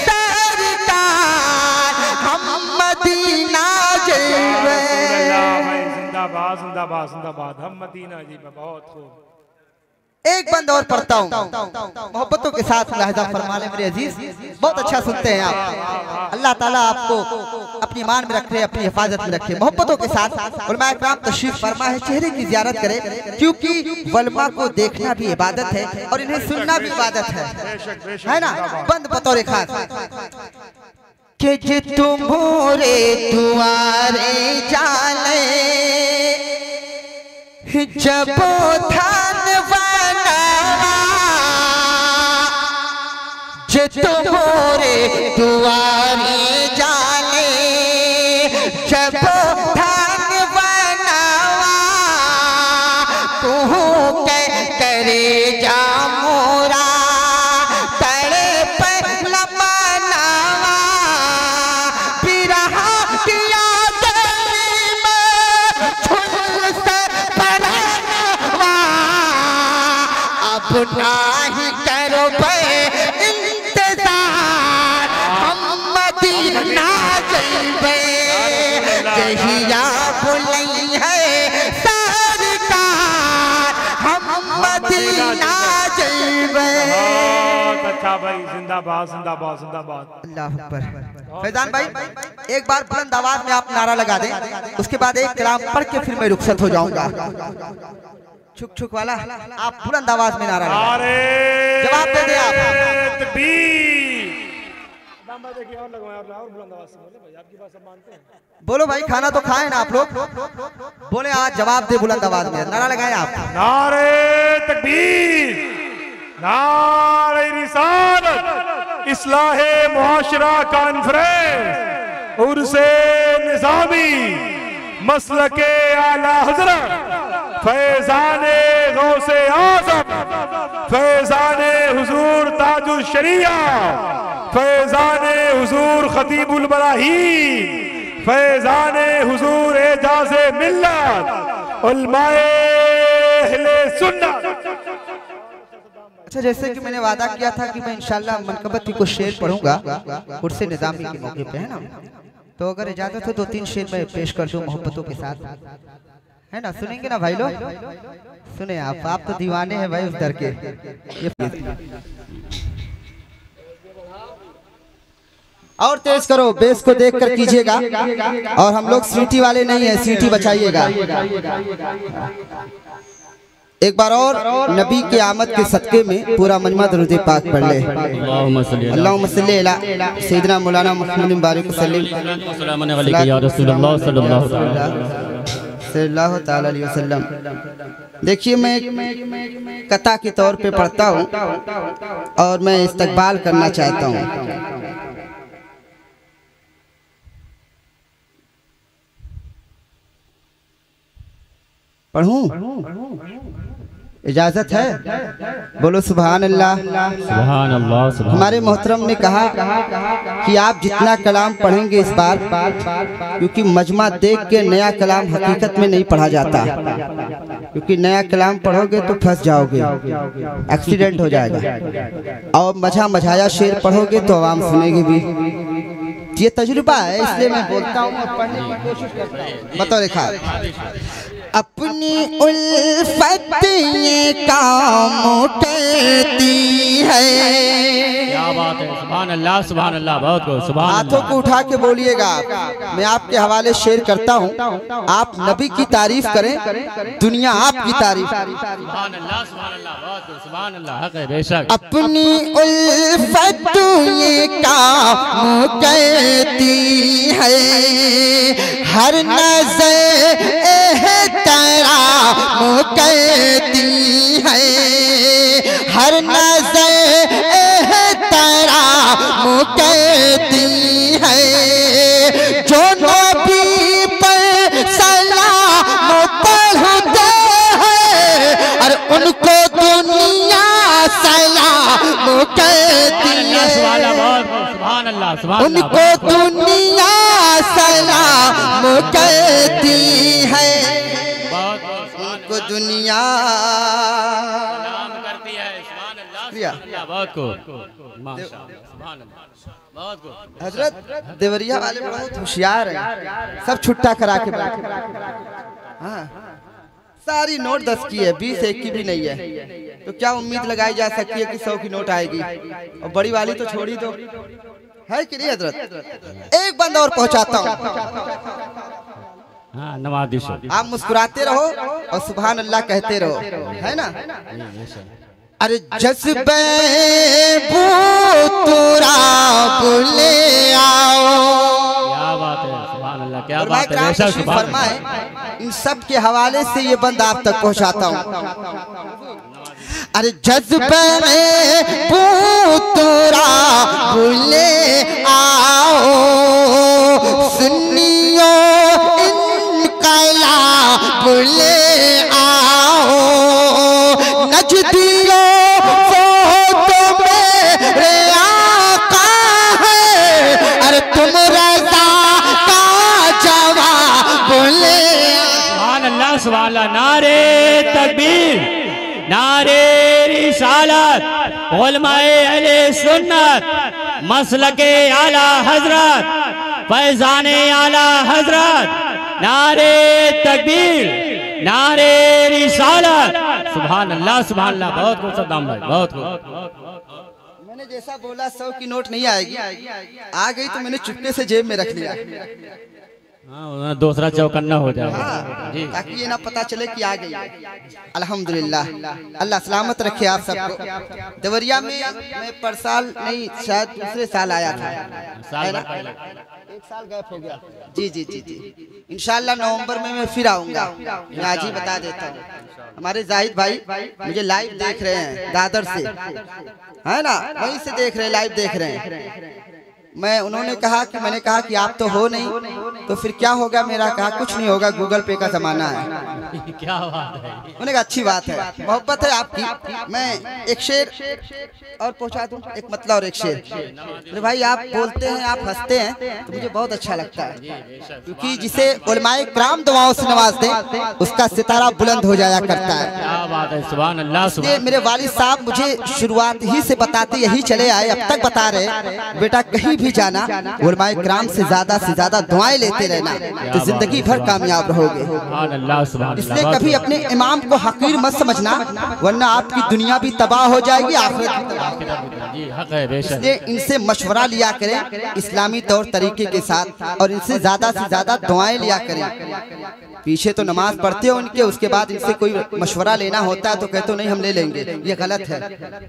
सरकार हम मदीना जइबे। जिंदाबाद जिंदाबाद जिंदाबाद। हम मदीना जी में बहुत खूब। एक बंद और पढ़ता हूँ, मोहब्बतों के साथ मुलाहिजा फरमा ले मेरे अजीज, बहुत अच्छा सुनते हैं आप। अल्लाह ताला आपको अपनी ईमान में रखे, अपनी हिफाजत में रखे। मोहब्बतों के साथ उलमा इकराम तशरीफ फरमा है, चेहरे की ज़ियारत करें, क्योंकि वलमा को देखना भी इबादत है और इन्हें सुनना भी इबादत है ना। बंद बतौर खास कि जे तुम्हारे दुआरे जाने जब धान बनावा, जे तुम्हारे दुआरे जाने जब धान बनावा, तू करे जा मोरा तड़े पर लमनावा, बिरहा किया गली में झुलस परनवा, अब नाही करो बे इंतजार हम मदीना जइबे, जहिया बुलई है सरकार हम मदीना जइबे। बहुत अच्छा भाई। जिंदाबाद जिंदाबाद जिंदाबाद। अल्लाह अकबर। फैजान भाई एक बार बुलंद आवाज में आप नारा लगा दें, उसके बाद एक कलाम पढ़ के फिर मैं रुखसत हो जाऊंगा। छुक छुक वाला आप बुलंद आवाज में नारा लगाएं। जवाब दे दे आप। तकबीर। देखिए और लगवाएं और बुलंद आवाज से बोले भाई, आपकी बात सब मानते हैं। बोलो भाई, खाना तो खाएं ना आप लोग। बोले आज जवाब दे बुलंद आवाज में, नारा लगाएं आप। नारे तकबीर, नारे रिसालत, इस्लाहे मुआशरा कॉन्फ्रेंस, उर्से निज़ामी, मसलके आला हज़रत, फैज़ाने गौसे आज़म, फैज़ाने हुजूर ताजुल शरिया, फैज़ाने हुजूर खतीबुल बराहीन, फैज़ाने हुजूर एजाज़े मिल्लत, उलमाए अहले सुन्नत। अच्छा, जैसे कि मैंने वादा किया था कि मैं इंशाल्लाह मनकबत की कुछ शेर पढ़ूंगा उर्से निज़ामी के मौके पे, है ना। तो अगर इजाजत हो 2-3 शेर मैं पेश कर दूं मोहब्बतों के साथ, है ना। सुनेंगे ना भाई लोग? सुने आप तो दीवाने हैं भाई उस दर के। और तेज करो, बेस को देख कर कीजिएगा, और हम लोग सीटी वाले नहीं है, सीटी बचाइएगा। एक बार और नबी के आमद के सदके में पूरा मजमा दरूद पाक पढ़ ले। अल्लाहुम्मा सल्ली अला सय्यिदना मौलाना मुहम्मद बारिक सल्लल्लाहु ताला अलैहि वसल्लम। देखिए, मैं कथा के तौर पे पढ़ता हूँ और मैं इस्तकबाल करना चाहता हूँ। पढ़ूं? इजाजत है? बोलो सुभान अल्लाह। सुभान अल्लाह। हमारे मोहतरम ने कहा कि आप जितना कलाम पढ़ेंगे इस बार, क्योंकि मजमा देख के नया कलाम हकीकत में नहीं पढ़ा जाता, क्योंकि नया कलाम पढ़ोगे तो फंस जाओगे, एक्सीडेंट हो जाएगा। और मझाया शेर पढ़ोगे तो आवाम सुनेगी भी। ये तजुर्बा है, इसलिए मैं बोलता हूँ और पढ़ने की कोशिश करता हूँ। बताओ रेखा। अपनी उल्फत ये काम करती है। क्या बात है, सुभान अल्लाह सुभान अल्लाह। बहुत खूब, सुभान अल्लाह। हाथों को उठा के बोलिएगा। मैं आपके हवाले शेर करता हूँ, आप नबी की तारीफ करें, दुनिया आपकी तारीफ। सुभान अल्लाह सुभान अल्लाह। बहुत खूब, सुभान अल्लाह। हक है, बेशक। अपनी उल्फत ये काम करती है, हर नजर एहतराम करती है, हर नजर एहतराम करती है। जो नबी पर सलाम पढ़ते हैं और उनको दुनिया सलाम करती है, सुभान अल्लाह सुभान अल्लाह। उनको दुनिया सलाम करती है, उनको दुनिया सलाम करती है। सुभान अल्लाह। बहुत खूब, माशाअल्लाह। सुभान अल्लाह। बहुत खूब। हजरत देवरिया वाले बहुत होशियार हैं, सब छुट्टा करा के बैठे। हाँ, सारी नोट 10 की है, 20 1 की भी नहीं है। तो क्या उम्मीद लगाई जा सकती है कि 100 की नोट आएगी? और बड़ी वाली तो छोड़ी दो, है कि नहीं हजरत? एक बंदा और पहुंचाता हूँ। हाँ, नवाज़िश। आप मुस्कुराते रहो और सुभान अल्लाह कहते रहो, है ना? अरे जज्बे बूतुरा बुले आओ। क्या बात है, सुभान अल्लाह। क्या और बात है, बेशक। सुभान अल्लाह। फरमाए, इन सब के हवाले से ये बंद आप तक पहुंचाता हूँ। अरे जज्बे बूतुरा बुले आओ, सुन्नियो इनकला बुले आओ, नजदियो वो तो मेरे आका है, अरे तुम रज़ा का जवाब बुले। सुभान अल्लाह सुभान अल्लाह। नारे तकबीर, नारे रिसालत, उलमाए अहले सुन्नत, मसलके आला हजरत, फैजाने आला हजरत, नारे तकबीर, नारे रिसालत। सुभान अल्लाह सुभान अल्लाह। बहुत खूब सद्दाम भाई, बहुत खूब। मैंने जैसा बोला 100 की नोट नहीं आएगी, आ गई तो मैंने चुपके से जेब में रख लिया। हाँ, दूसरा चौकन्ना हो जाएगा। हाँ, ताकि ये ना पता चले कि आ गई। अल्हम्दुलिल्लाह, अल्लाह सलामत रखे आप सबको। देवरिया में मैं पर साल नहीं, शायद दूसरे साल आया था, है ना? 1 साल गैप हो गया। जी जी जी जी, इंशाल्लाह नवंबर में मैं फिर आऊंगा। मैं आज ही बता देता हूँ। हमारे जाहिद भाई मुझे लाइव देख रहे हैं दादर से, है ना? वहीं से देख रहे हैं, लाइव देख रहे हैं। मैंने कहा कि आप तो हो नहीं, तो फिर क्या होगा मेरा? कहा कुछ नहीं होगा, गूगल पे का जमाना है। क्या बात है। उन्होंने कहा अच्छी बात है, मोहब्बत है आपकी। मैं एक शेर और पहुंचा दूं, एक मतलब और एक शेर। अरे भाई, आप बोलते हैं, आप हंसते हैं, तो मुझे बहुत अच्छा लगता है, क्योंकि जिसे उलमाए किराम दुआओं से नवाज दे, उसका सितारा बुलंद हो जाया करता है। क्या बात है, सुभान अल्लाह सुभान। ये मेरे वालिद साहब मुझे शुरुआत ही से बताते यही चले आए, अब तक बता रहे, बेटा कहीं भी जाना, उलमाए किराम से ज्यादा दुआएं लेते रहना, तो जिंदगी भर कामयाब रहोगे। सुभान अल्लाह सुभान। इसलिए कभी अपने इमाम को हकीर मत समझना, वरना आपकी दुनिया भी तबाह हो जाएगी, आखिरत भी तबाह। जी, हक है, बेशक। इसलिए इनसे मशवरा लिया करें इस्लामी तौर तरीके के साथ, और इनसे ज्यादा से ज्यादा दुआएं लिया करें। पीछे तो नमाज पढ़ते हो उनके, उसके बाद इनसे कोई मशवरा लेना होता है तो कहते हो नहीं हम ले लेंगे, ये गलत है।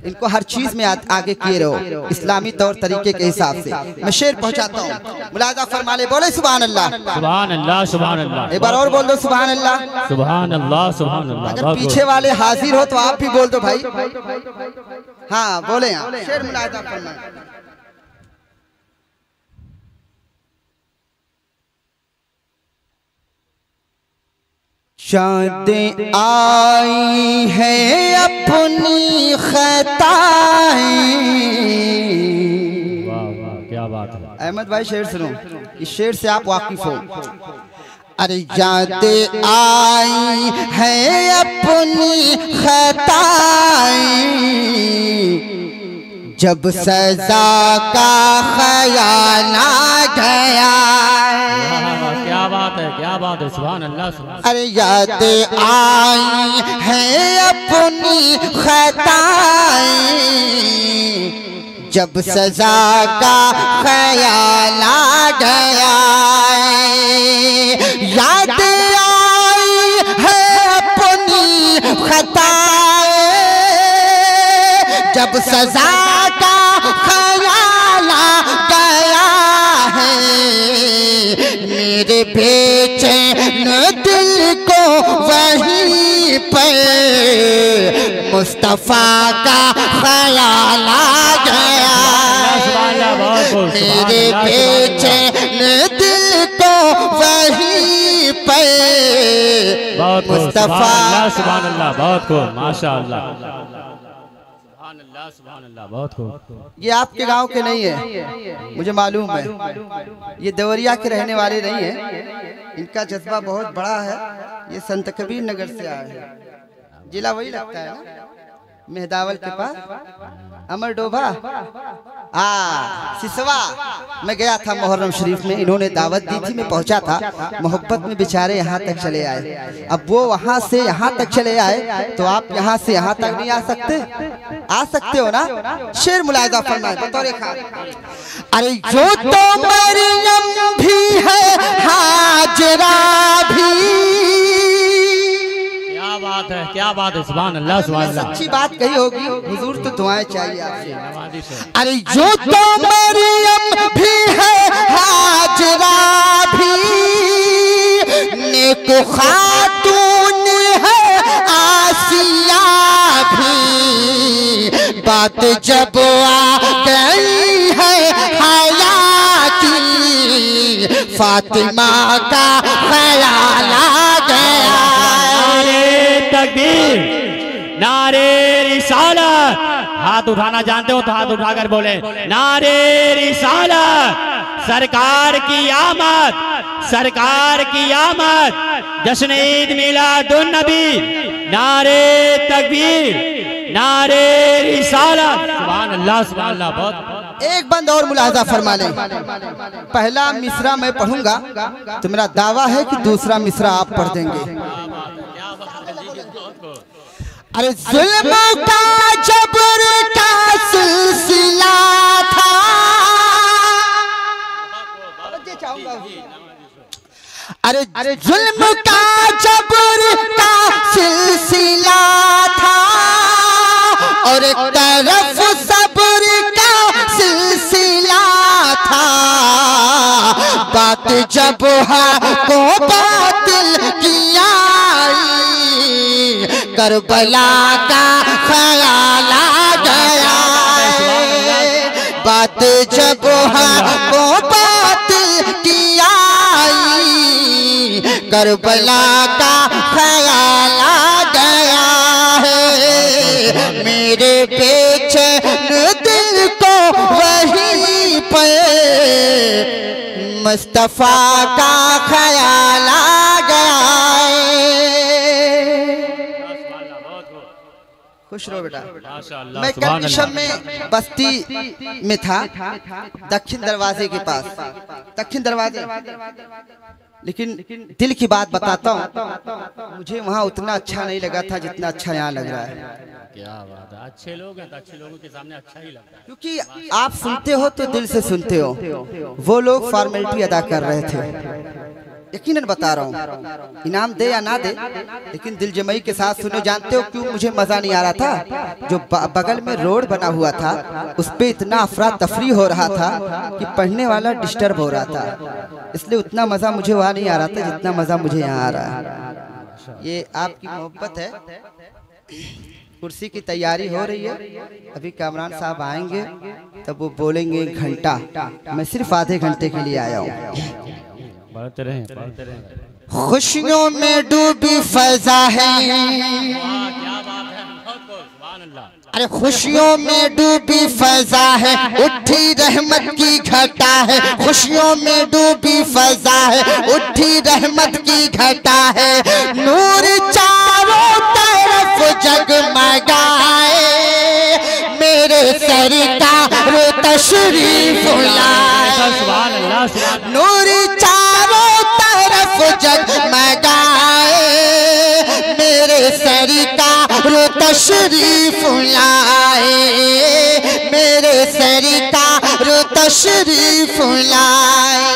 इनको हर चीज में आगे किए रहो इस्लामी तौर तरीके के हिसाब से। मैं शेर पहुंचाता हूँ, मुलाजा फरमा ले, बोले सुभान अल्लाह सुभान अल्लाह सुभान अल्लाह। एक बार और बोल दो सुभान अल्लाह सुभान अल्लाह सुभान अल्लाह। अगर पीछे वाले हाजिर हो तो आप भी बोल दो भाई। हाँ बोले आप, शेर मुलाजा फरमाए। चाँद आई है अपनी खताएं। वाह वाह क्या बात है। अहमद भाई शेर सुनो, इस शेर से आप वाकिफ हो। अरे याद आई है अपनी खताएं, जब सजा का ख्याल आ गया। क्या बात है क्या बात है, सुभान अल्लाह सुभान। अरे याद आई है अपनी खताएं, जब सजा का ख्याल आ गया। याद आई है अपनी खताएं, जब सजा का ख्याल आ गया है। मेरे बेचैन दिल को वहीं पर मुस्तफा का ख्याल आ गया। मेरे बेचैन दिल को वहीं पर मुस्तफा। सुभान अल्लाह, बहुत खूब माशाअल्लाह। सुभान अल्लाह सुभान अल्लाह, बहुत खूब। ये आपके गांव के नहीं है, मुझे मालूम है। ये देवरिया के रहने वाले नहीं है, इनका जज्बा बहुत बड़ा है। ये संत कबीर नगर से आए हैं, जिला वही लगता है ना, मेहदावल के पास अमर डोभा। सिसवा मैं गया था मुहर्रम शरीफ में, इन्होंने दावत दी थी, मैं पहुंचा था। मोहब्बत में बेचारे यहाँ तक चले आए। अब वो वहाँ से यहाँ तक चले आए तो आप यहाँ से यहाँ तक नहीं आ सकते? आ सकते हो ना? शेर मुलाहिजा फरमाए बतौर खान। अरे जो तो मरियम भी है हाजरा भी। क्या बात है, सुभान अल्लाह सुभान अल्लाह। अच्छी बात कही होगी, हुजूर तो दुआएं चाहिए आपसे। अरे जो तो मरियम भी है हाजरा भी, नेक खातून है आसिया भी। बात जब आ गई है हया की, फातिमा का ख्याल आ गया। तकबीर, नारे रिसालत। हाथ उठाना जानते हो तो हाथ उठाकर बोले नारे रिसालत। सरकार की आमद, सरकार की आमद, जश्न ईद मिलादुन नबी। नारे तकबीर, नारे रिसालत। सुभान अल्लाह सुभान अल्लाह। बहुत एक बंद और मुलाहिजा फरमा लें। पहला मिसरा मैं पढ़ूंगा तो मेरा दावा है कि दूसरा मिसरा आप पढ़ देंगे। अरे जुल्म का जबर का सिलसिला था। अरे जुल्म का जबर का सिलसिला था, और एक तरफ सब्र का सिलसिला था। बात जब को बातिल किया, करबला का ख्याल आ गया। बात जब को बातिल किया, करबला का ख्याल आ गया है। मेरे बेचैन दिल को वहीं पर मुस्तफा का ख्याल आ गया है। खुश रहो बेटा। मैं कल निशम में बस्ती में था, दक्षिण दरवाजे के पास, दक्षिण दरवाजे। लेकिन दिल की बात बताता हूँ, मुझे वहाँ उतना अच्छा नहीं लगा था जितना अच्छा यहाँ लग रहा है। क्या बात है, अच्छे लोग हैं तो अच्छे लोगों के सामने अच्छा ही लगता है। क्योंकि आप सुनते हो तो दिल से सुनते हो, वो लोग फॉर्मेलिटी अदा कर रहे थे। यकीनन बता रहा हूँ, इनाम दे या ना दे, लेकिन दिल जमई के साथ सुनो। जानते हो क्यों मुझे मजा नहीं आ रहा था? जो बगल में रोड बना हुआ था उस पे इतना अफरा तफरी हो रहा था कि पढ़ने वाला डिस्टर्ब हो रहा था, इसलिए उतना मजा मुझे वहाँ नहीं आ रहा था जितना मजा मुझे यहाँ आ रहा है। ये आपकी मोहब्बत है। कुर्सी की तैयारी हो रही है, अभी कामरान साहब आएंगे तब वो बोलेंगे घंटा, मैं सिर्फ आधे घंटे के लिए आया हूँ। खुशियों में डूबी फजा है, अरे खुशियों में डूबी फजा है, उठी रहमत की घटा है। खुशियों में डूबी फजा है, उठी रहमत की घटा है। नूर चारों तरफ जगमगाए, मेरे सरकार तशरीफ लाए। नूर चारों तरफ जगमगाए, मेरे सरकार तशरीफ लाए, मेरे सरकार तशरीफ लाए।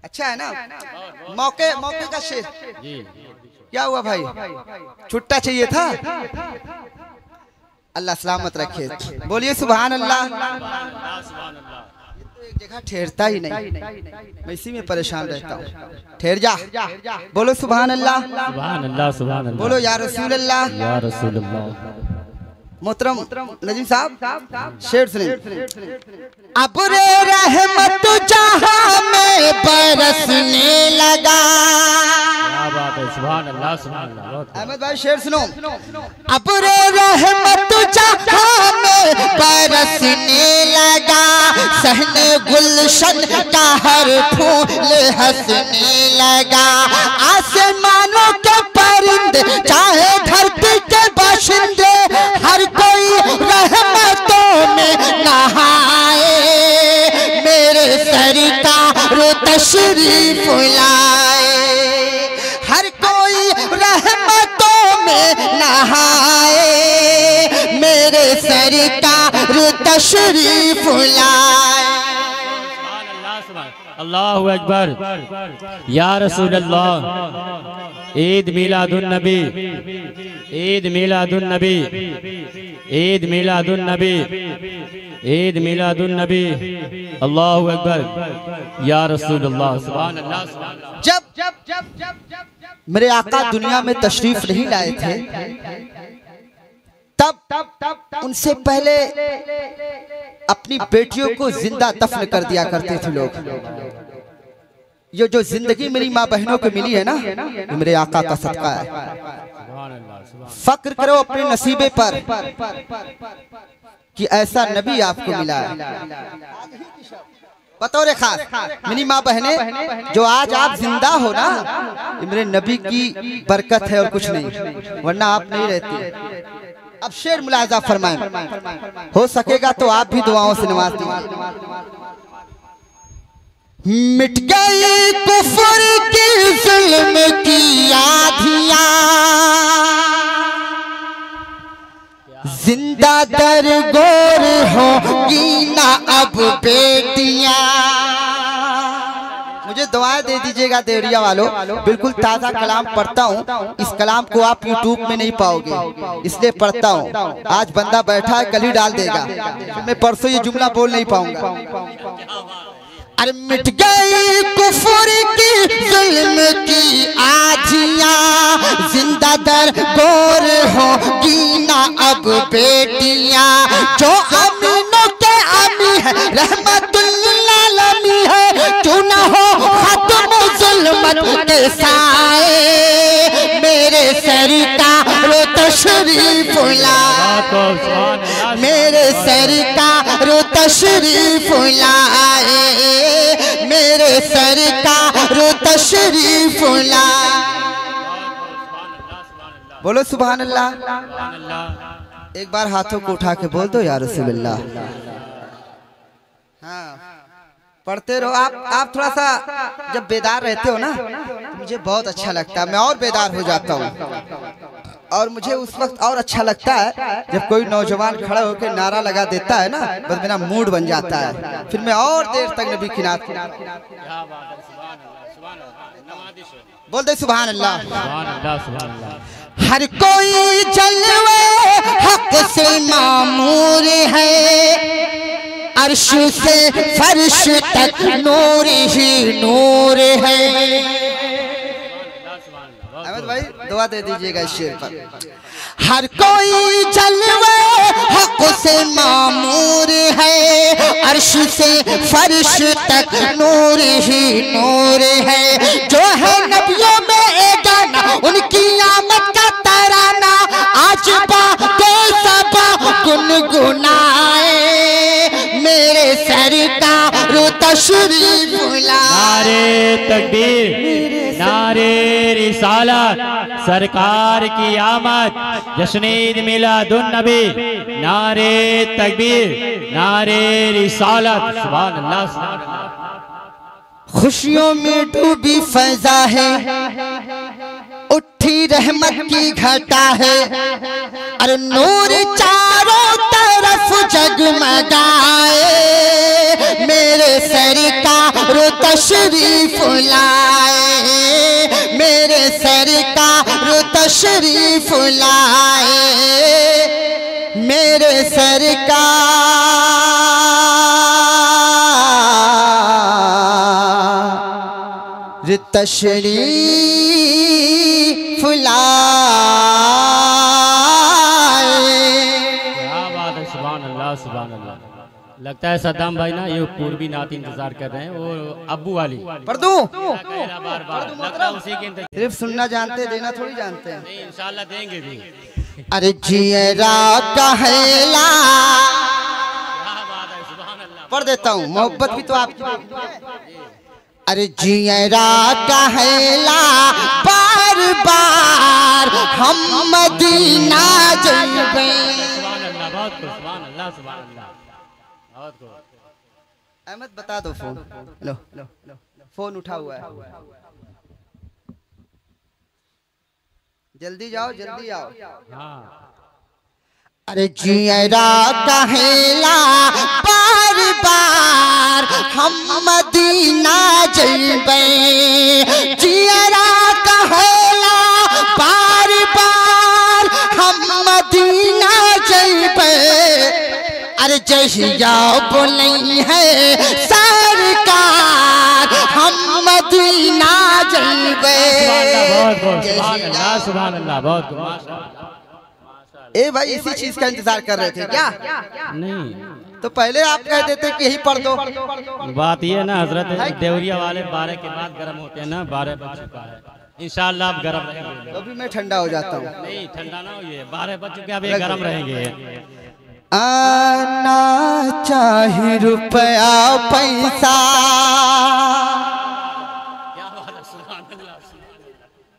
अच्छा है ना? मौके का शेर क्या हुआ भाई? छुट्टा चाहिए था? अल्लाह सलामत रखे। बोलिए सुभान अल्लाह। एक जगह ठहरता ही नहीं, मैं इसी में परेशान रहता हूँ। ठहर जा, बोलो सुभान अल्लाह। सुभान अल्लाह, सुभान अल्लाह। बोलो या रसूल अल्लाह, या रसूल अल्लाह। मोहतरम नजीम साहब शेर सुनिए। अब्रे रहमत जहां में बरसने लगा। क्या बात है, सुभान अल्लाह, सुभान अल्लाह। अहमद भाई शेर सुनो। अब्रे रहमत जहां में बरसने लगा, सहने गुलशन का हर फूल हंसने लगा। आसमानों के परिंदे चाहे धरती के बाशिंदे, हर कोई रहमतों में नहाए, मेरे सरकार तशरीफ लाए। हर कोई रहमतों में नहाए, मेरे सरकार तशरीफ लाए। अल्लाहु अकबर। या रसूल अल्लाह। ईद मिलादुन नबी, ईद मिलादुन नबी, ईद मिलादुन नबी, ईद मिलादुन नबी। अल्लाहु अकबर। या रसूल अल्लाह। सुभान अल्लाह। जब मेरे आका दुनिया में तशरीफ नहीं लाए थे, तब उनसे पहले अपनी बेटियों को जिंदा दफन कर दिया करते थे लोग। ये जो जिंदगी मेरी माँ बहनों को मिली है ना, ये मेरे आका का सदका है। फक्र करो अपने नसीबे पर कि ऐसा नबी आपको मिला है। बतौर खास मेरी माँ बहने, जो आज आप जिंदा हो ना, ये मेरे नबी की बरकत है और कुछ नहीं, वरना आप नहीं रहती। अब शेर मुलाजा फरमाएं, हो सकेगा तो आप भी दुआओं से नवाज दीजिए। मिट गई कुफर की जुल्म की आधियां, जिंदा दरगोर होगी ना अब बेटियां। मुझे दुआएं दे दीजिएगा देवरिया वालों। बिल्कुल ताज़ा कलाम पढ़ता हूँ, इस कलाम को आप यूट्यूब में नहीं पाओगे, इसलिए पढ़ता हूँ। आज बंदा बैठा है, कल ही डाल देगा, मैं परसों ये जुमला बोल नहीं पाऊंगा। अरे मिट गई कुफर की जुल्म की आधियां, जिंदा दरगोर होगी ना अब बेटियां। जो अमीनों के अमी है, रहमतुल्लिल आलमी है, क्यों ना हो खत्म जुल्मत के साए, मेरे सरकार तशरीफ लाए, मेरे सरकार तशरीफ लाए, मेरे सरकार तशरीफ लाए। बोलो सुभान अल्लाह। एक बार हाथों को उठा के बोल दो या रसूल अल्लाह। हाँ, पढ़ते रहो। आप थोड़ा सा जब बेदार रहते हो ना, तो मुझे बहुत अच्छा लगता है, मैं और बेदार हो जाता हूँ। और मुझे उस वक्त और अच्छा लगता है जब कोई नौजवान खड़ा होकर नारा लगा देता है ना, बस मेरा मूड बन जाता है, फिर मैं और देर तक नबी की नात बोल दे सुभान अल्लाह। हर कोई जलवे हक से मामूर है, अर्श से फर्श तक नूर ही नूर है। अहमद भाई दुआ दे दीजिएगा इस शेर पर। हर कोई जलवे हक से मामूर है, अर्श से फर्श तक नूर ही नूर है। जो है नबियों में एक गाना, उनकी आमद का तराना, आज बाके सबा गुनगुनाए, मेरे सरकार तशरीफ लाए। नारे तकबीर, नारे रिसालत, सरकार की आमद, जश्न ईद मिलादुन नबी, नारे तकबीर, नारे रिसालत, सुभान अल्लाह सुभान अल्लाह। खुशियों में डूबी फजा है, उठी रहमत की घटा है, और नूर चारों तरफ जगमगाए, मेरे सरकार तशरीफ लाए, मेरे सरकार तशरीफ लाए, मेरे सरकार तशरीफ लाए। क्या बात है, सुभान अल्लाह सुभान अल्लाह। लगता है सद्दाम भाई ना ये पूर्वी नात इंतजार कर रहे हैं, वो अब्बू वाली पढ़ दूं? बार बार लगता है उसी के इंतजार। सिर्फ सुनना जानते हैं, देना थोड़ी जानते हैं। नहीं इंशाल्लाह देंगे भी। अरे जियरा कहला, क्या बात है, सुभान अल्लाह। पढ़ देता हूँ, मोहब्बत भी तो आपकी। अरे जियरा कहला बार बार हम मदीना जइबे। सुभान अल्लाह, बहुत खूब, सुभान अल्लाह सुभान अल्लाह, बहुत खूब। अहमद बता दो फोन। लो लो लो, फोन उठा हुआ है, जल्दी जाओ जल्दी आओ। हाँ अरे जियरा कहला बार बार हम मदीना जइबे, जियरा कहला बार बार हम मदीना जइबे। अरे जहिया बोलई है सरकार हम मदीना जइबे। बहुत बहुत सुभान अल्लाह सुभान अल्लाह, बहुत खूब माशाअल्लाह। ए भाई इसी चीज का इंतजार कर रहे थे क्या? नहीं तो पहले आप कह देते कि यही पढ़ दो। बात ये ना हजरत, देवरिया वाले 12 के बाद गर्म होते हैं ना, 12 बज चुका है, इंशाल्लाह आप गर्म रहेंगे। तो भी मैं ठंडा हो जाता हूँ। नहीं ठंडा ना हो, ये 12 बज चुके, अब ये गर्म रहेंगे। आना चाहे रुपया पैसा,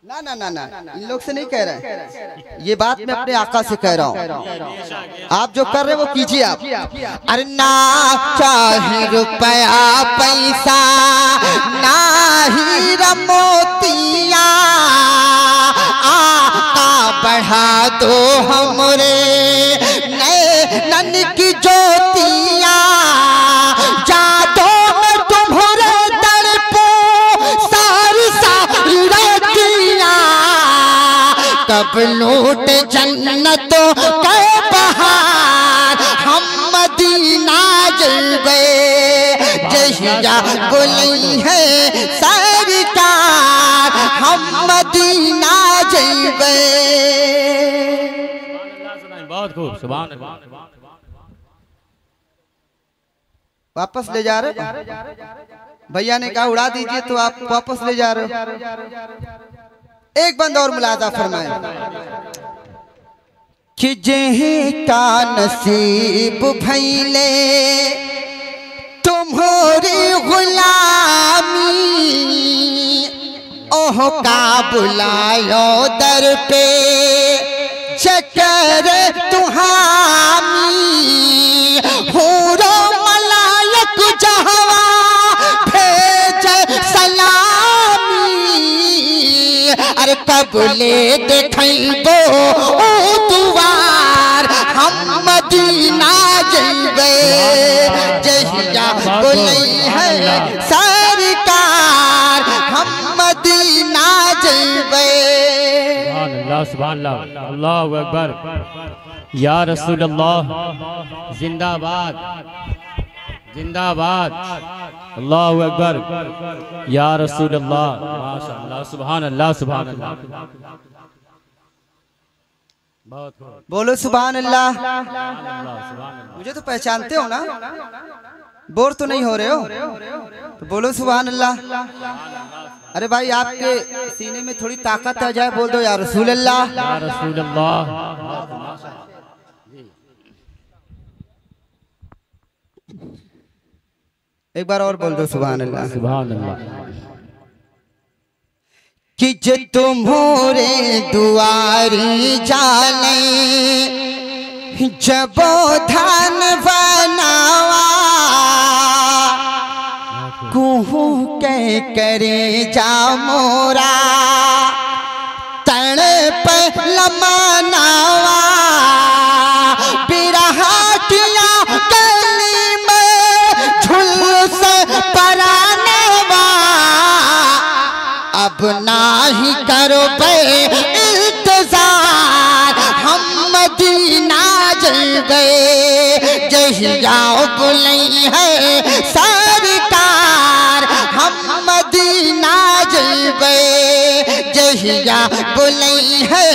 ना ना ना ना, इन लोग से नहीं कह रहे हैं, ये बात मैं अपने आका से कह रहा हूँ। आप जो कर रहे हैं वो कीजिए आप। अरे ना चाहे रुपया पैसा, ना ही रमोतिया, आका बढ़ा दो हमरे नैनन की ज्योतिया, जादो में तुम्हारे तड़पो सारी सारी रातिया, कब लूट जन्नतों के बहार हम मदीना जइबे। जहिया बोली है सरकार हम मदीना जइबे। बहुत खूब, सुभान अल्लाह। वापस ले जा रहे हो? भैया ने कहा उड़ा दीजिए, तो आप वापस ले जा रहे हो। एक बंद और मुलाजा फरमाए कि जेहि का नसीब भैले तुम्हारी गुलामी, ओह का बुलायो दर पे चकर तुहामी, हूरो मलायक जहवा भेज सलामी, अरे कबले देखो ओ दुआर हम मदीना जइबे जहिया बोलई है सरकार हम मदीना जइबे। सुभान अल्लाह, अल्लाहु अकबर, या रसूल अल्लाह, जिंदाबाद जिंदाबाद, अल्लाहु अकबर, या रसूल अल्लाह, माशाअल्लाह, सुभान अल्लाह, सुभान अल्लाह। बोलो सुभान अल्लाह। मुझे तो पहचानते हो ना, बोर तो नहीं हो रहे हो, तो बोलो सुभान अल्लाह। अरे भाई आपके सीने में थोड़ी ताकत आ जाए, बोल दो या रसूल अल्लाह, या रसूल अल्लाह। एक बार और बोल दो सुभान अल्लाह, सुभान अल्लाह। कि जे तुम्हारे दुआरी जाने जबो धान बनावा कुहू के करे जा मोरा तण पे लमनावा बिरहा किया कली में झुलस परानवा अब नाही करो बे इंतजार हम मदीना जइबे जहिया बोलई है सरकार हम मदीना जइबे जहिया बोलई है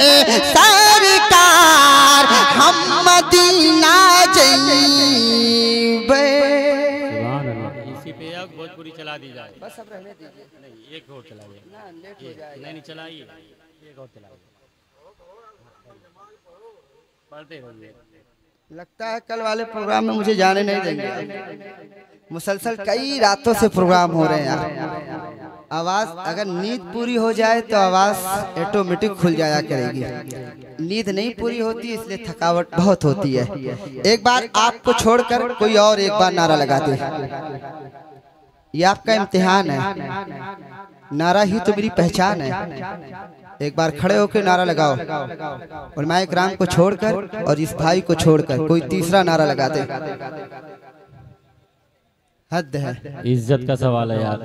सरकार हम मदीना जइबे। इसी पे एक भोजपुरी चला दी जाए, बस अब रहने दीजिए, नहीं एक और चलाइए, नहीं चलाइए, एक और चलाइए, पढ़ते रहिए। लगता है कल वाले प्रोग्राम में मुझे जाने नहीं देंगे। मुसलसल कई रातों से प्रोग्राम हो रहे हैं यार। आवाज अगर नींद पूरी हो जाए तो आवाज ऑटोमेटिक खुल जाया करेगी। नींद नहीं पूरी होती इसलिए थकावट बहुत होती है। एक बार आपको छोड़कर कोई और एक बार नारा लगा दे। ये आपका इम्तिहान है, नारा ही तो मेरी पहचान है। एक बार खड़े होकर नारा लगाओ और मैं इकराम को छोड़कर और इस भाई को छोड़कर कोई तीसरा नारा लगा दे। हद है, इज्जत का सवाल है यार।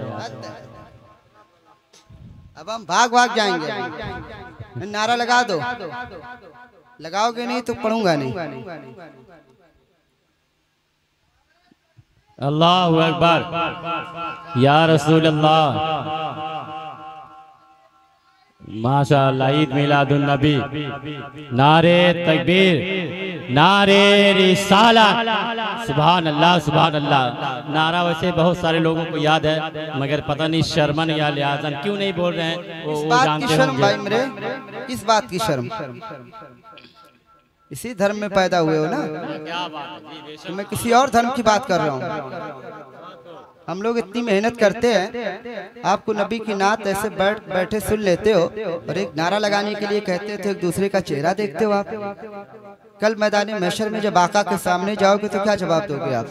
अब हम भाग भाग जाएंगे। नारा लगा दो, लगाओगे नहीं तो पढ़ूंगा नहीं। अल्लाहु अकबर, या रसूल अल्लाह, माशाअल्लाह। ईद मिलादुन नबी, नारे तकबीर, नारे रिसालत, सुभान अल्लाह, सुभान अल्लाह। नारा वैसे बहुत सारे लोगों को याद है, मगर पता नहीं शर्मन या लिहाजन क्यों नहीं बोल रहे हैं। वो जानते होंगे। भाई मेरे, इस बात की शर्म, इसी धर्म में पैदा हुए हो ना, क्या बात है, तो मैं किसी और धर्म की बात कर रहा हूँ। हम लोग इतनी मेहनत करते हैं, आपको नबी की नात ऐसे बैठे सुन लेते हो और एक नारा लगाने के लिए कहते थे, एक दूसरे का चेहरा देखते हो आप। कल मैदान महशर में जब आका के सामने जाओगे तो क्या जवाब दोगे आप?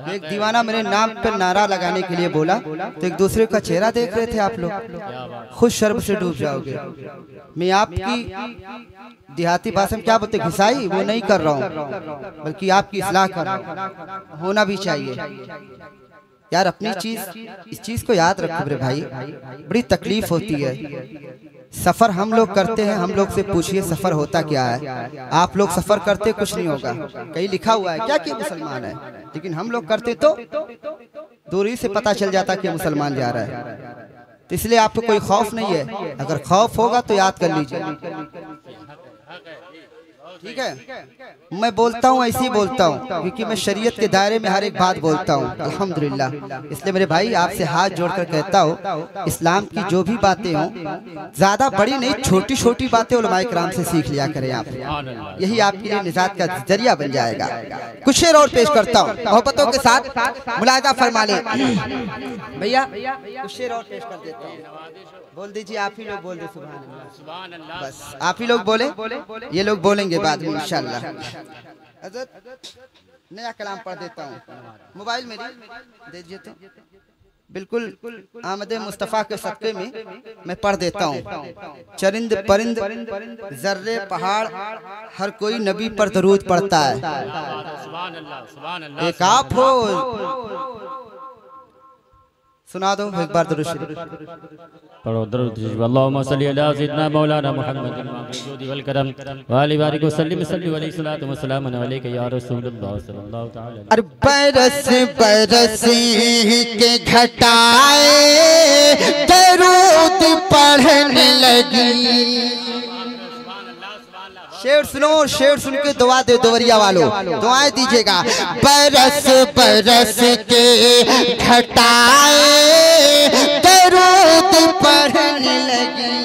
एक दीवाना मेरे नाम पर नारा लगाने के लिए बोला तो एक दूसरे का चेहरा देख रहे थे आप लोग, खुद शर्म से डूब जाओगे। मैं आपकी देहाती भाषा में क्या बोलते, घिसाई वो नहीं कर रहा हूँ, बल्कि आपकी इस्लाह कर रहा हूँ। होना भी चाहिए यार अपनी चीज, इस चीज को याद रखो मेरे भाई, बड़ी तकलीफ होती है। सफर हम लोग करते हैं, हम लोग से पूछिए सफर होता क्या है। आप लोग सफर करते कुछ नहीं होगा, कहीं लिखा हुआ है क्या कि मुसलमान है, लेकिन हम लोग करते तो दूरी से पता चल जाता कि मुसलमान जा रहा है। तो इसलिए आपको कोई खौफ नहीं है, अगर खौफ होगा तो याद कर लीजिए, ठीक है। मैं बोलता हूँ ऐसे ही बोलता हूँ क्योंकि मैं शरीयत के दायरे में हर एक बात बोलता हूँ अल्हम्दुलिल्लाह। इसलिए मेरे भाई आपसे हाथ जोड़कर कहता हूँ, इस्लाम की जो भी बातें हों, ज्यादा बड़ी नहीं, छोटी छोटी बातें उलमाए किराम से सीख लिया करें आप, यही आपके लिए निजात का जरिया बन जाएगा। कुछ शेर और पेश करता हूँ, मोहब्बतों के साथ मुलाहिजा फरमा लें भैया, कुछ शेर और पेश कर देता हूँ। बोल दीजिए, आप ही लोग बोल दे सुभान अल्लाह, बस आप ही लोग बोले, ये लोग बोलेंगे बाद में इंशाल्लाह। हज़रत नया कलाम पढ़ देता हूँ, मोबाइल मेरी दे दीजिए तो बिल्कुल आमद मुस्तफ़ा के सदक़े में मैं पढ़ देता हूँ। चरिंद परिंद जर्रे पहाड़ हर कोई नबी पर दरूद पढ़ता है। एक आप हो, सुना दो एक बार दरूद शरीफ। पढ़ो दरूद शरीफ। अल्लाहुम्मा सल्ली अला सय्यिदना मौलाना मुहम्मदिन वल वल करम व अली बारिक वसल्लिम सल्लल्लाहु अलैहि सल्लतु व सलाम अलैका या रसूलुल्लाह सल्लल्लाहु तआला। अरे बरस बरस के घटाए दरूद पढ़ने लगी। शेर सुनो, शेर सुन के दुआ दे दोवरिया वालों, दुआएं दीजिएगा। बरस बरस के घटाए दरूद पढ़ने लगी।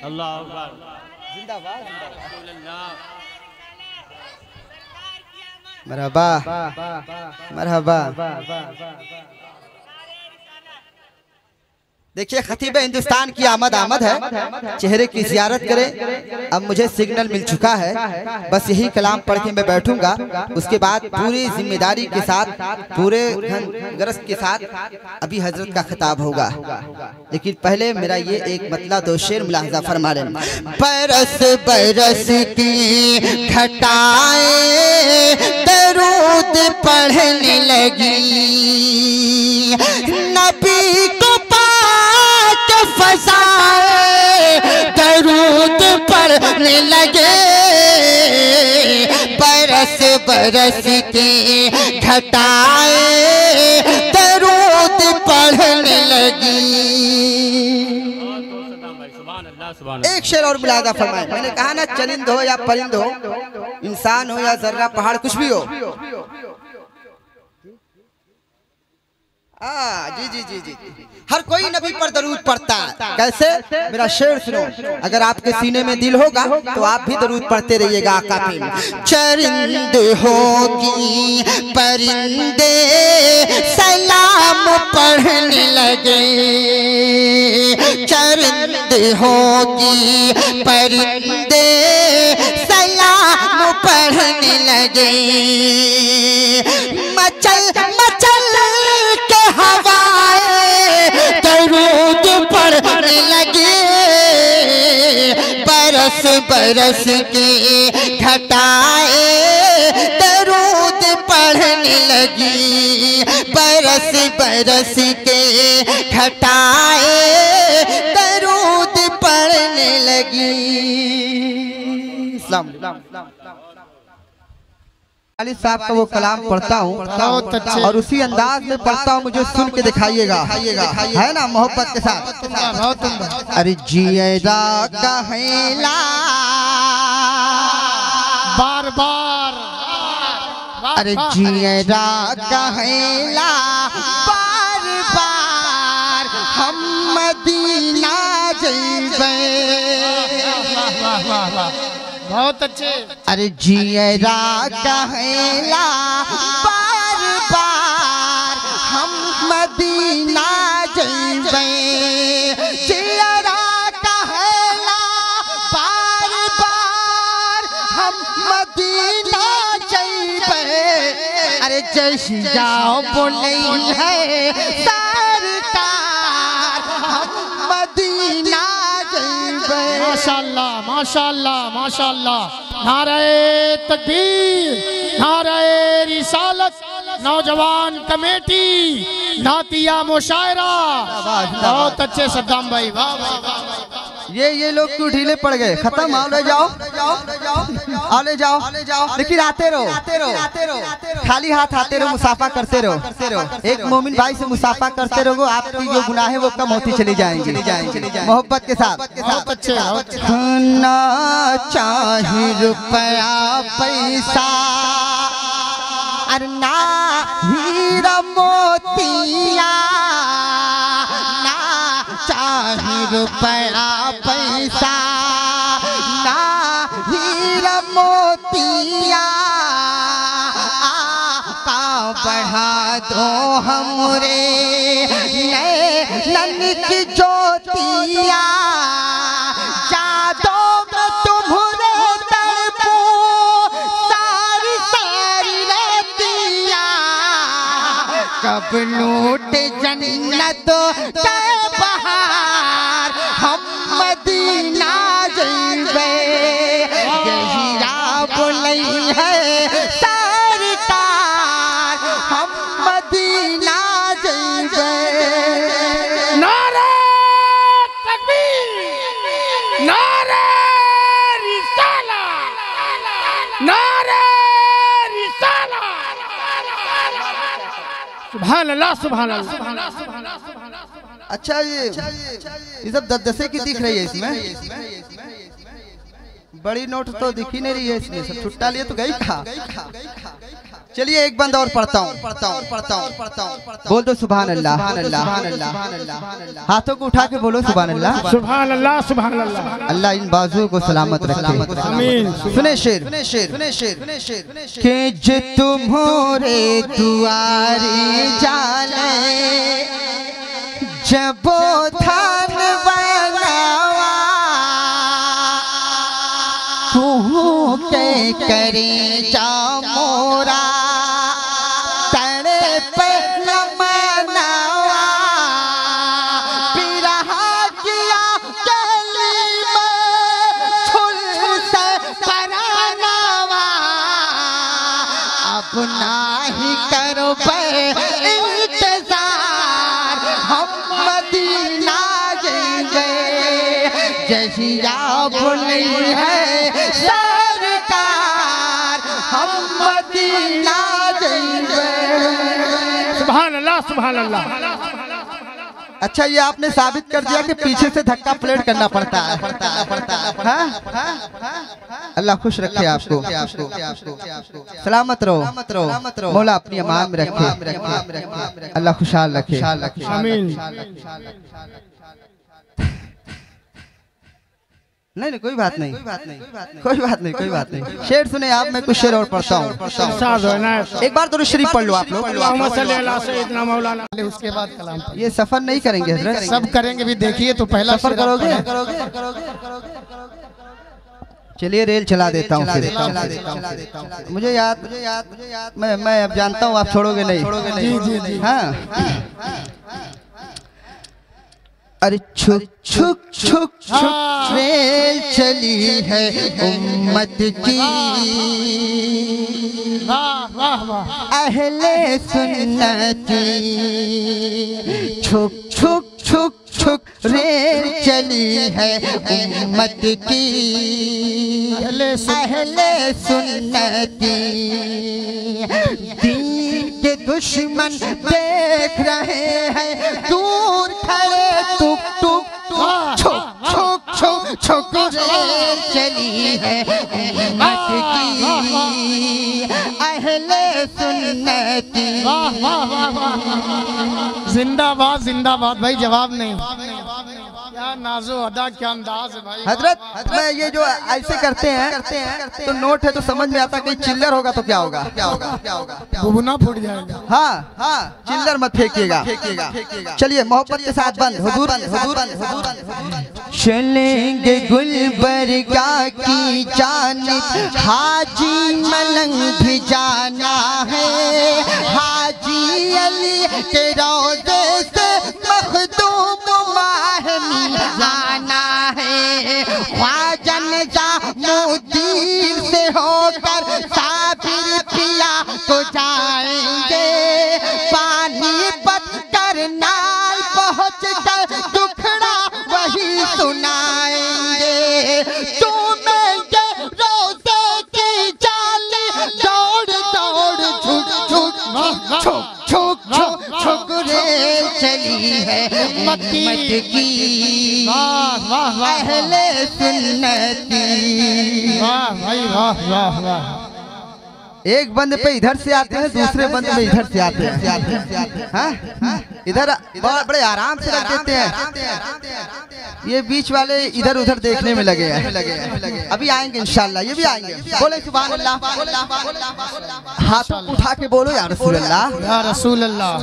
अल्लाह अकबर। मरहबा मरहबा। देखिए खतीब हिंदुस्तान की आमद आमद है, चेहरे की जियारत करें। अब मुझे सिग्नल मिल चुका है, बस यही कलाम पढ़ के मैं बैठूंगा। उसके बाद पूरी जिम्मेदारी के साथ, पूरे गरज के साथ अभी हजरत का खिताब होगा। लेकिन पहले मेरा ये एक मतला दो शेर मुलाहजा फरमा लें। बरस बरस की घटाए दरूद पढ़ने लगी। नबी को फसाए दरूद पढ़ने लगे। बरस बरस के घटाए दरूद पढ़ने लगी। एक शेर और मुलाहजा फरमाएं। मैंने कहा ना, चरिंद हो या परिंद हो, इंसान हो या जर्रा पहाड़, कुछ भी हो। जी जी जी जी, हर कोई नबी पर दरूद पढ़ता है। कैसे? मेरा शेर सुनो। अगर आपके सीने में दिल होगा तो आप भी दरूद पढ़ते रहिएगा आका पे। चरिंद होगी परिंदे सलाम पढ़ने लगे। चरिंद होगी परिंदे सलाम पढ़ने लगे। मचल मचल के हवाएं दरूद पढ़ने लगे। बरस बरस के घटाए दरूद पढ़ने लगी। बरस बरस के घटाए दरूद पढ़ने लगी। अली साहब का वो कलाम पढ़ता हूँ और उसी अंदाज में पढ़ता हूँ, मुझे सुन के दिखाइएगा, है ना, मोहब्बत के साथ। अरे जियरा कहेला बार बार। अरे जियरा कहेला बार बार हम मदीना जइबे। बहुत अच्छे। अरे जियरा कहेला बार बार हम मदीना जइबे। जियरा कहेला बार बार हम मदीना जइबे। अरे जैसी जाओ बोले है सरकार हम मदीना जइबे। माशाअल्लाह माशाअल्लाह माशाअल्लाह। नारे तकबीर, नारे रिसालत, नौजवान कमेटी, नातिया मुशायरा। बहुत अच्छे सद्दाम भाई, वाह वाह वाह। ये लोग क्यों ढीले पड़ गए? खत्म, आओ ले जाओ, आओ ले जाओ, लेकिन आते रहो, खाली हाथ आते रहो, मुसाफा करते रहो। एक मोमिन भाई से मुसाफा करते रहो, आपकी जो गुनाह है वो कम होती चली जाएंगी, मोहब्बत के साथ। बहुत अच्छे। ना चाहे रुपया पैसा अरे ना हीरा मोतिया। ना चाहे रुपया पैसा ना हीरा मोतिया। आका बढ़ा दो हमरे नैनन की ज्योतिया। अब लूट जन्नत के बहार हम मदीना जइबे यही बोलई है सरकार हम मदीना जइबे। नारे तकबीर, नारे रिसालत, नारे रिसालत। सुभान अल्लाह, सुभान अल्लाह। अच्छा ये सब दस-दसे की दिख रही है इसमें, बड़ी नोट तो दिख ही नहीं रही है इसमें, सब छुट्टा लिए तो गई कहाँ। चलिए एक बंद और पढ़ता हूँ। बोल दो सुभान अल्लाह। हाथों को उठा के बोलो सुभान अल्लाह। सुभान अल्लाह, सुभान अल्लाह। अल्लाह इन बाजुओं को सलामत रखे। आमीन। सुने शेर के जे तुम्हारे दुआरे जाने जबो थान बनावा तू के करे जा मोरा तड़े पे न मनावा बिरहा किया गली में छुल से करानावा अब नाही करो पे इंतजार हम मदीना जाएंगे जहिया बोली है सरकार हम मदीना जाएंगे। सुभान अल्लाह, सुभान अल्लाह। अच्छा ये आपने साबित कर दिया कि पीछे से धक्का प्लेट करना पड़ता है। हाँ? अल्लाह खुश रखे आपको, सलामत रहो, मौला अपनी अमान में रखे, अल्लाह खुशहाल रखे। आमीन। नहीं कोई बात नहीं। शेर सुने आप, मैं कुछ शेर और पढ़ता हूँ। एक बार तो शरीफ पढ़ लो आप लोग। उसके बाद कलाम। ये सफर नहीं करेंगे हजरत? सब करेंगे भी, देखिए तो पहला सफर करोगे? चलिए रेल चला देता हूँ फिर। मुझे याद मैं अब जानता हूँ आप छोड़ोगे नहीं। जी। हाँ अरे छुक छुक छुक छुक रेल चली है उम्मत की अहले सुन्नती छुक छुक छुक छुक रेल चली है उम्मत की अहले सुन्नती दीन के दुश्मन देख रहे हैं दूर खड़े टुक टुक छुक छुक छुक छुक रेल चली है उम्मत की अहले सुन्नती। जिंदाबाद, जिंदाबाद भाई, जवाब नहीं। क्या नाजो अदा, क्या अंदाज है भाई। हजरत मैं ये जो ऐसे करते हैं तो नोट है तो समझ में आता कहीं चिल्लर होगा तो क्या होगा? बुबना फूट जाएगा। हाँ चिल्लर मत फेंकिएगा। चलिए मोहब्बत के साथ बंद हुजूर। चलेंगे गुलबर्गा की जानिब हाजी मलंग भी जाना है हाजी अली के रोज़े से मखदूम माहमी जाना है ख्वाजा निज़ामुद्दीन से होकर साबिर पिया को जाएंगे पानीपत करनाल पहुँच कर दुखड़ा वही सुनाएंगे चूमेंगे रोज़े की जाली दौड़ दौड़ झुक झुक छुक छुक छुक छुक रेल चली है उम्मत की अहले सुन्नती। वाह भाई, वाह वाह वाह। एक बंद पे इधर से आते हैं दूसरे बंद में इधर से आते हैं। हाँ? इधर बड़े आराम से रख देते हैं, ये बीच वाले इधर उधर देखने में लगे हैं। अभी आएंगे इंशाल्लाह, ये भी आएंगे। बोले सुभान अल्लाह। हाथों उठा के बोलो या रसूल अल्लाह, या रसूल अल्लाह।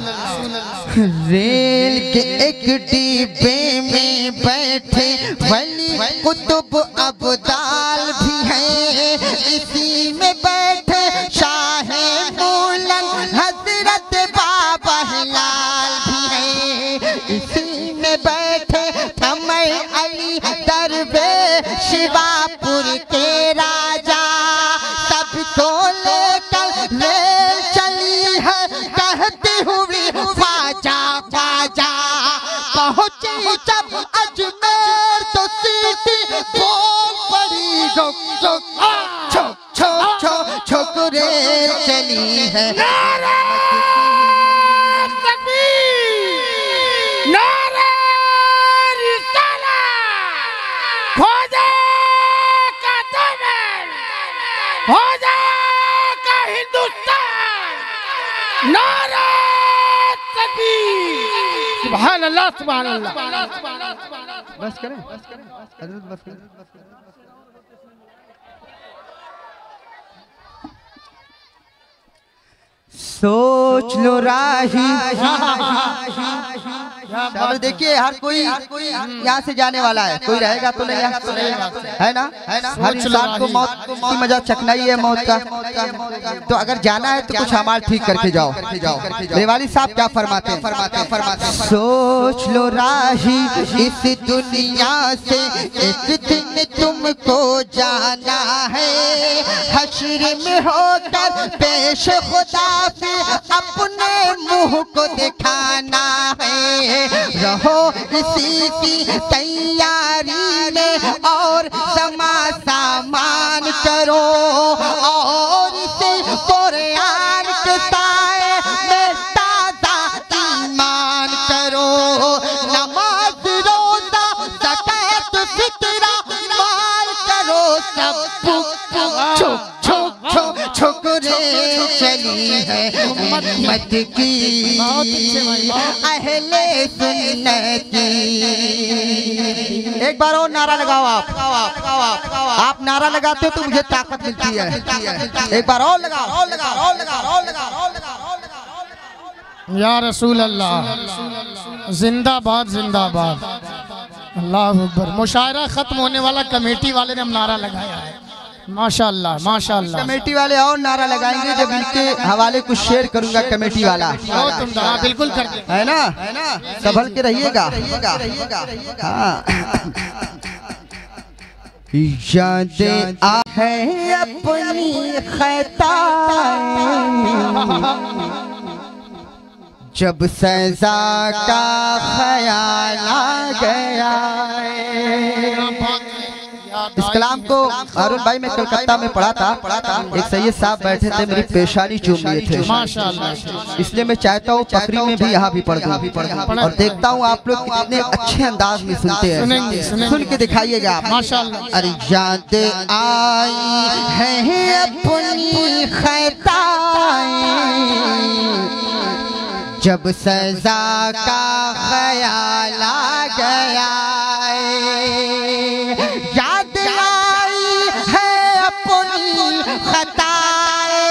रेल के एक डिब्बे में बैठे वली कुतुब अब्दाल भी हैं इसी में बैठे शाहे मूलन हजरत बाबा वे शिवापुर के राजा सबको लेकर रेल चली है कहती हुई बाजा बाजा पहुंची जब अजमेर तो सीटी बोल पड़ी छो छो छो छो रेल चली है सुभान अल्लाह सुभान अल्लाह। बस करें हजरत बस करें। सोच लो राही अब देखिए हर कोई यहाँ से जाने वाला है, कोई रहेगा तो नहीं है ना हर इंसान को मौत की मजा चखना ही है मौत का। तो अगर जाना है तो कुछ हमारा ठीक करके जाओ। रेवाली साहब क्या फरमाते हैं सोच लो राही इस दुनिया से एक दिन तुमको जाना है हश्र में होकर पेश खुदा से अपने मुंह को दिखाना है रहो इसी की तैयारी में और समा सामान करो और इसे कुरान के साए में ताज़ा ईमान करो नमाज रोजा ज़कात फितरा माल करो सब छुकरे चली है उम्मत की अहले सुन्नत की। एक बार और नारा लगाओ आप नारा लगाते हो तो मुझे ताकत मिलती है। एक बार और लगाओ या रसूल अल्लाह जिंदाबाद जिंदाबाद अल्लाह अकबर। मुशायरा खत्म होने वाला कमेटी वाले ने हम नारा लगाया है माशाअल्लाह माशाअल्लाह। कमेटी वाले और नारा लगाएंगे जब इनके हवाले कुछ शेयर करूंगा कमेटी वाला बिल्कुल कर है ना संभल के रहिएगा। हाँ यादें है अपनी खता जब सजा का ख्याल आ गया। इस कलाम को अरुण भाई मैं कलकत्ता में पढ़ा था एक सैयद साहब बैठे थे मेरी पेशानी चूम लिए थे माशाअल्लाह। इसलिए मैं चाहता हूँ बकरी में भी यहाँ भी पढ़ दूँ और देखता हूँ आप लोग कितने अच्छे अंदाज में सुनते हैं। सुन के दिखाइएगा माशाअल्लाह। अरे याद आई है अपनी खताएं जब सजा का ख्याल आ गया याद आई है अपनी खताएं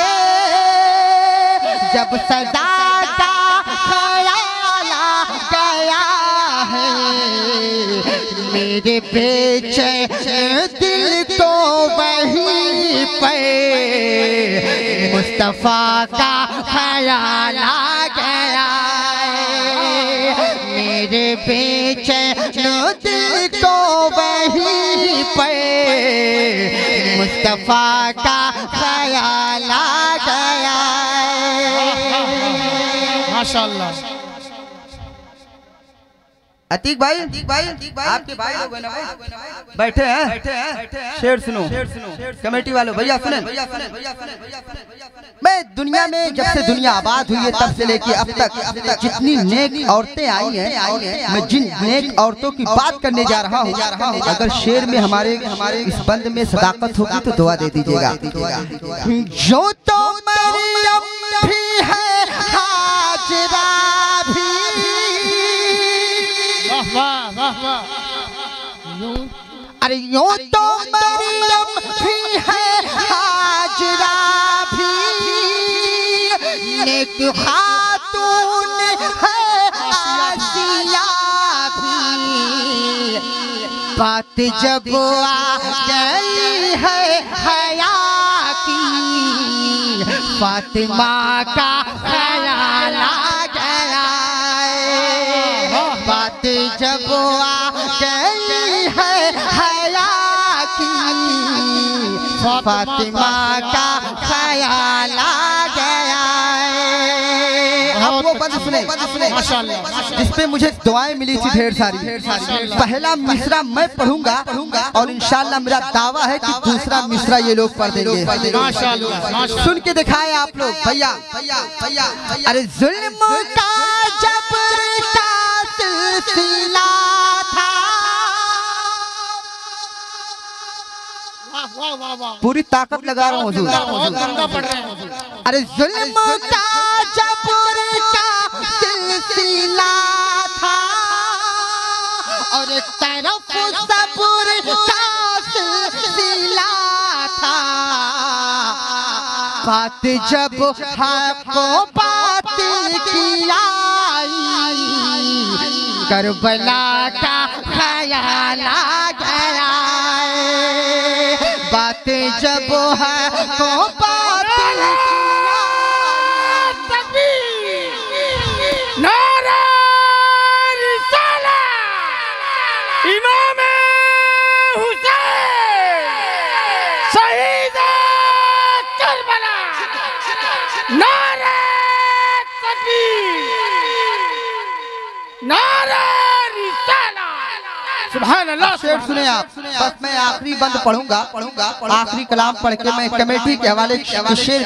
जब सजा का ख्याल आ गया है मेरे बेचैन दिल को वहीं पे मुस्तफा का ख्याल आ गया मेरे बेचैन दिल को वहीं पे मुस्तफा का ख्याल आ गया माशाअल्लाह। अतीक भाई आपके भाई लोग हैं ना बैठे हैं शेर सुनो कमेटी वालों भैया सुने। मैं दुनिया में जब से दुनिया आबाद हुई है तब से लेके अब तक जितनी नेक औरतें आई हैं मैं जिन नेक औरतों की बात करने जा रहा हूँ अगर शेर में हमारे इस बंद में सदाकत होगी तो दुआ दे दीजिएगा। जो तो मरियम भी है हाजरा भी वाह वाह वाह। अरे यूं तो मरियम भी है हाजरा भी नेक खातून है आसिया भी बात जब आ गई है हया की फातिमा का ख्याल आ गया बात जब आ गई है फातिमा का ख्याल आ गया है। अब वो बंद सुने माशाल्लाह। जिसपे मुझे दुआएं मिली थी ढेर सारी। पहला मिसरा मैं पढ़ूंगा और इंशाल्लाह मेरा दावा है कि दूसरा मिसरा ये लोग पढ़ देंगे। माशाल्लाह। सुन के दिखाए आप लोग भैया। अरे जुल्म का जबर का सिलसिला था। वाह वाह वाह, पूरी ताकत लगा रहा हूँ हुजूर। बहुत गंदा पढ़ रहे हैं। अरे जुल्म का जबर का सिलसिला था और एक तरफ सब्र का सिलसिला था। बात जब हक को बातिल की आई, करबला का ख्याल आ गया है। बात जब हक को बातिल इमाम हुसैन शहीद करबला, नारे तकबीर, नारे रिसालत। सुभान अल्लाह। शेर सुने आप। बस मैं आखिरी बंद पढ़ूंगा। आखिरी कलाम पढ़ के मैं कमेटी के हवाले शेर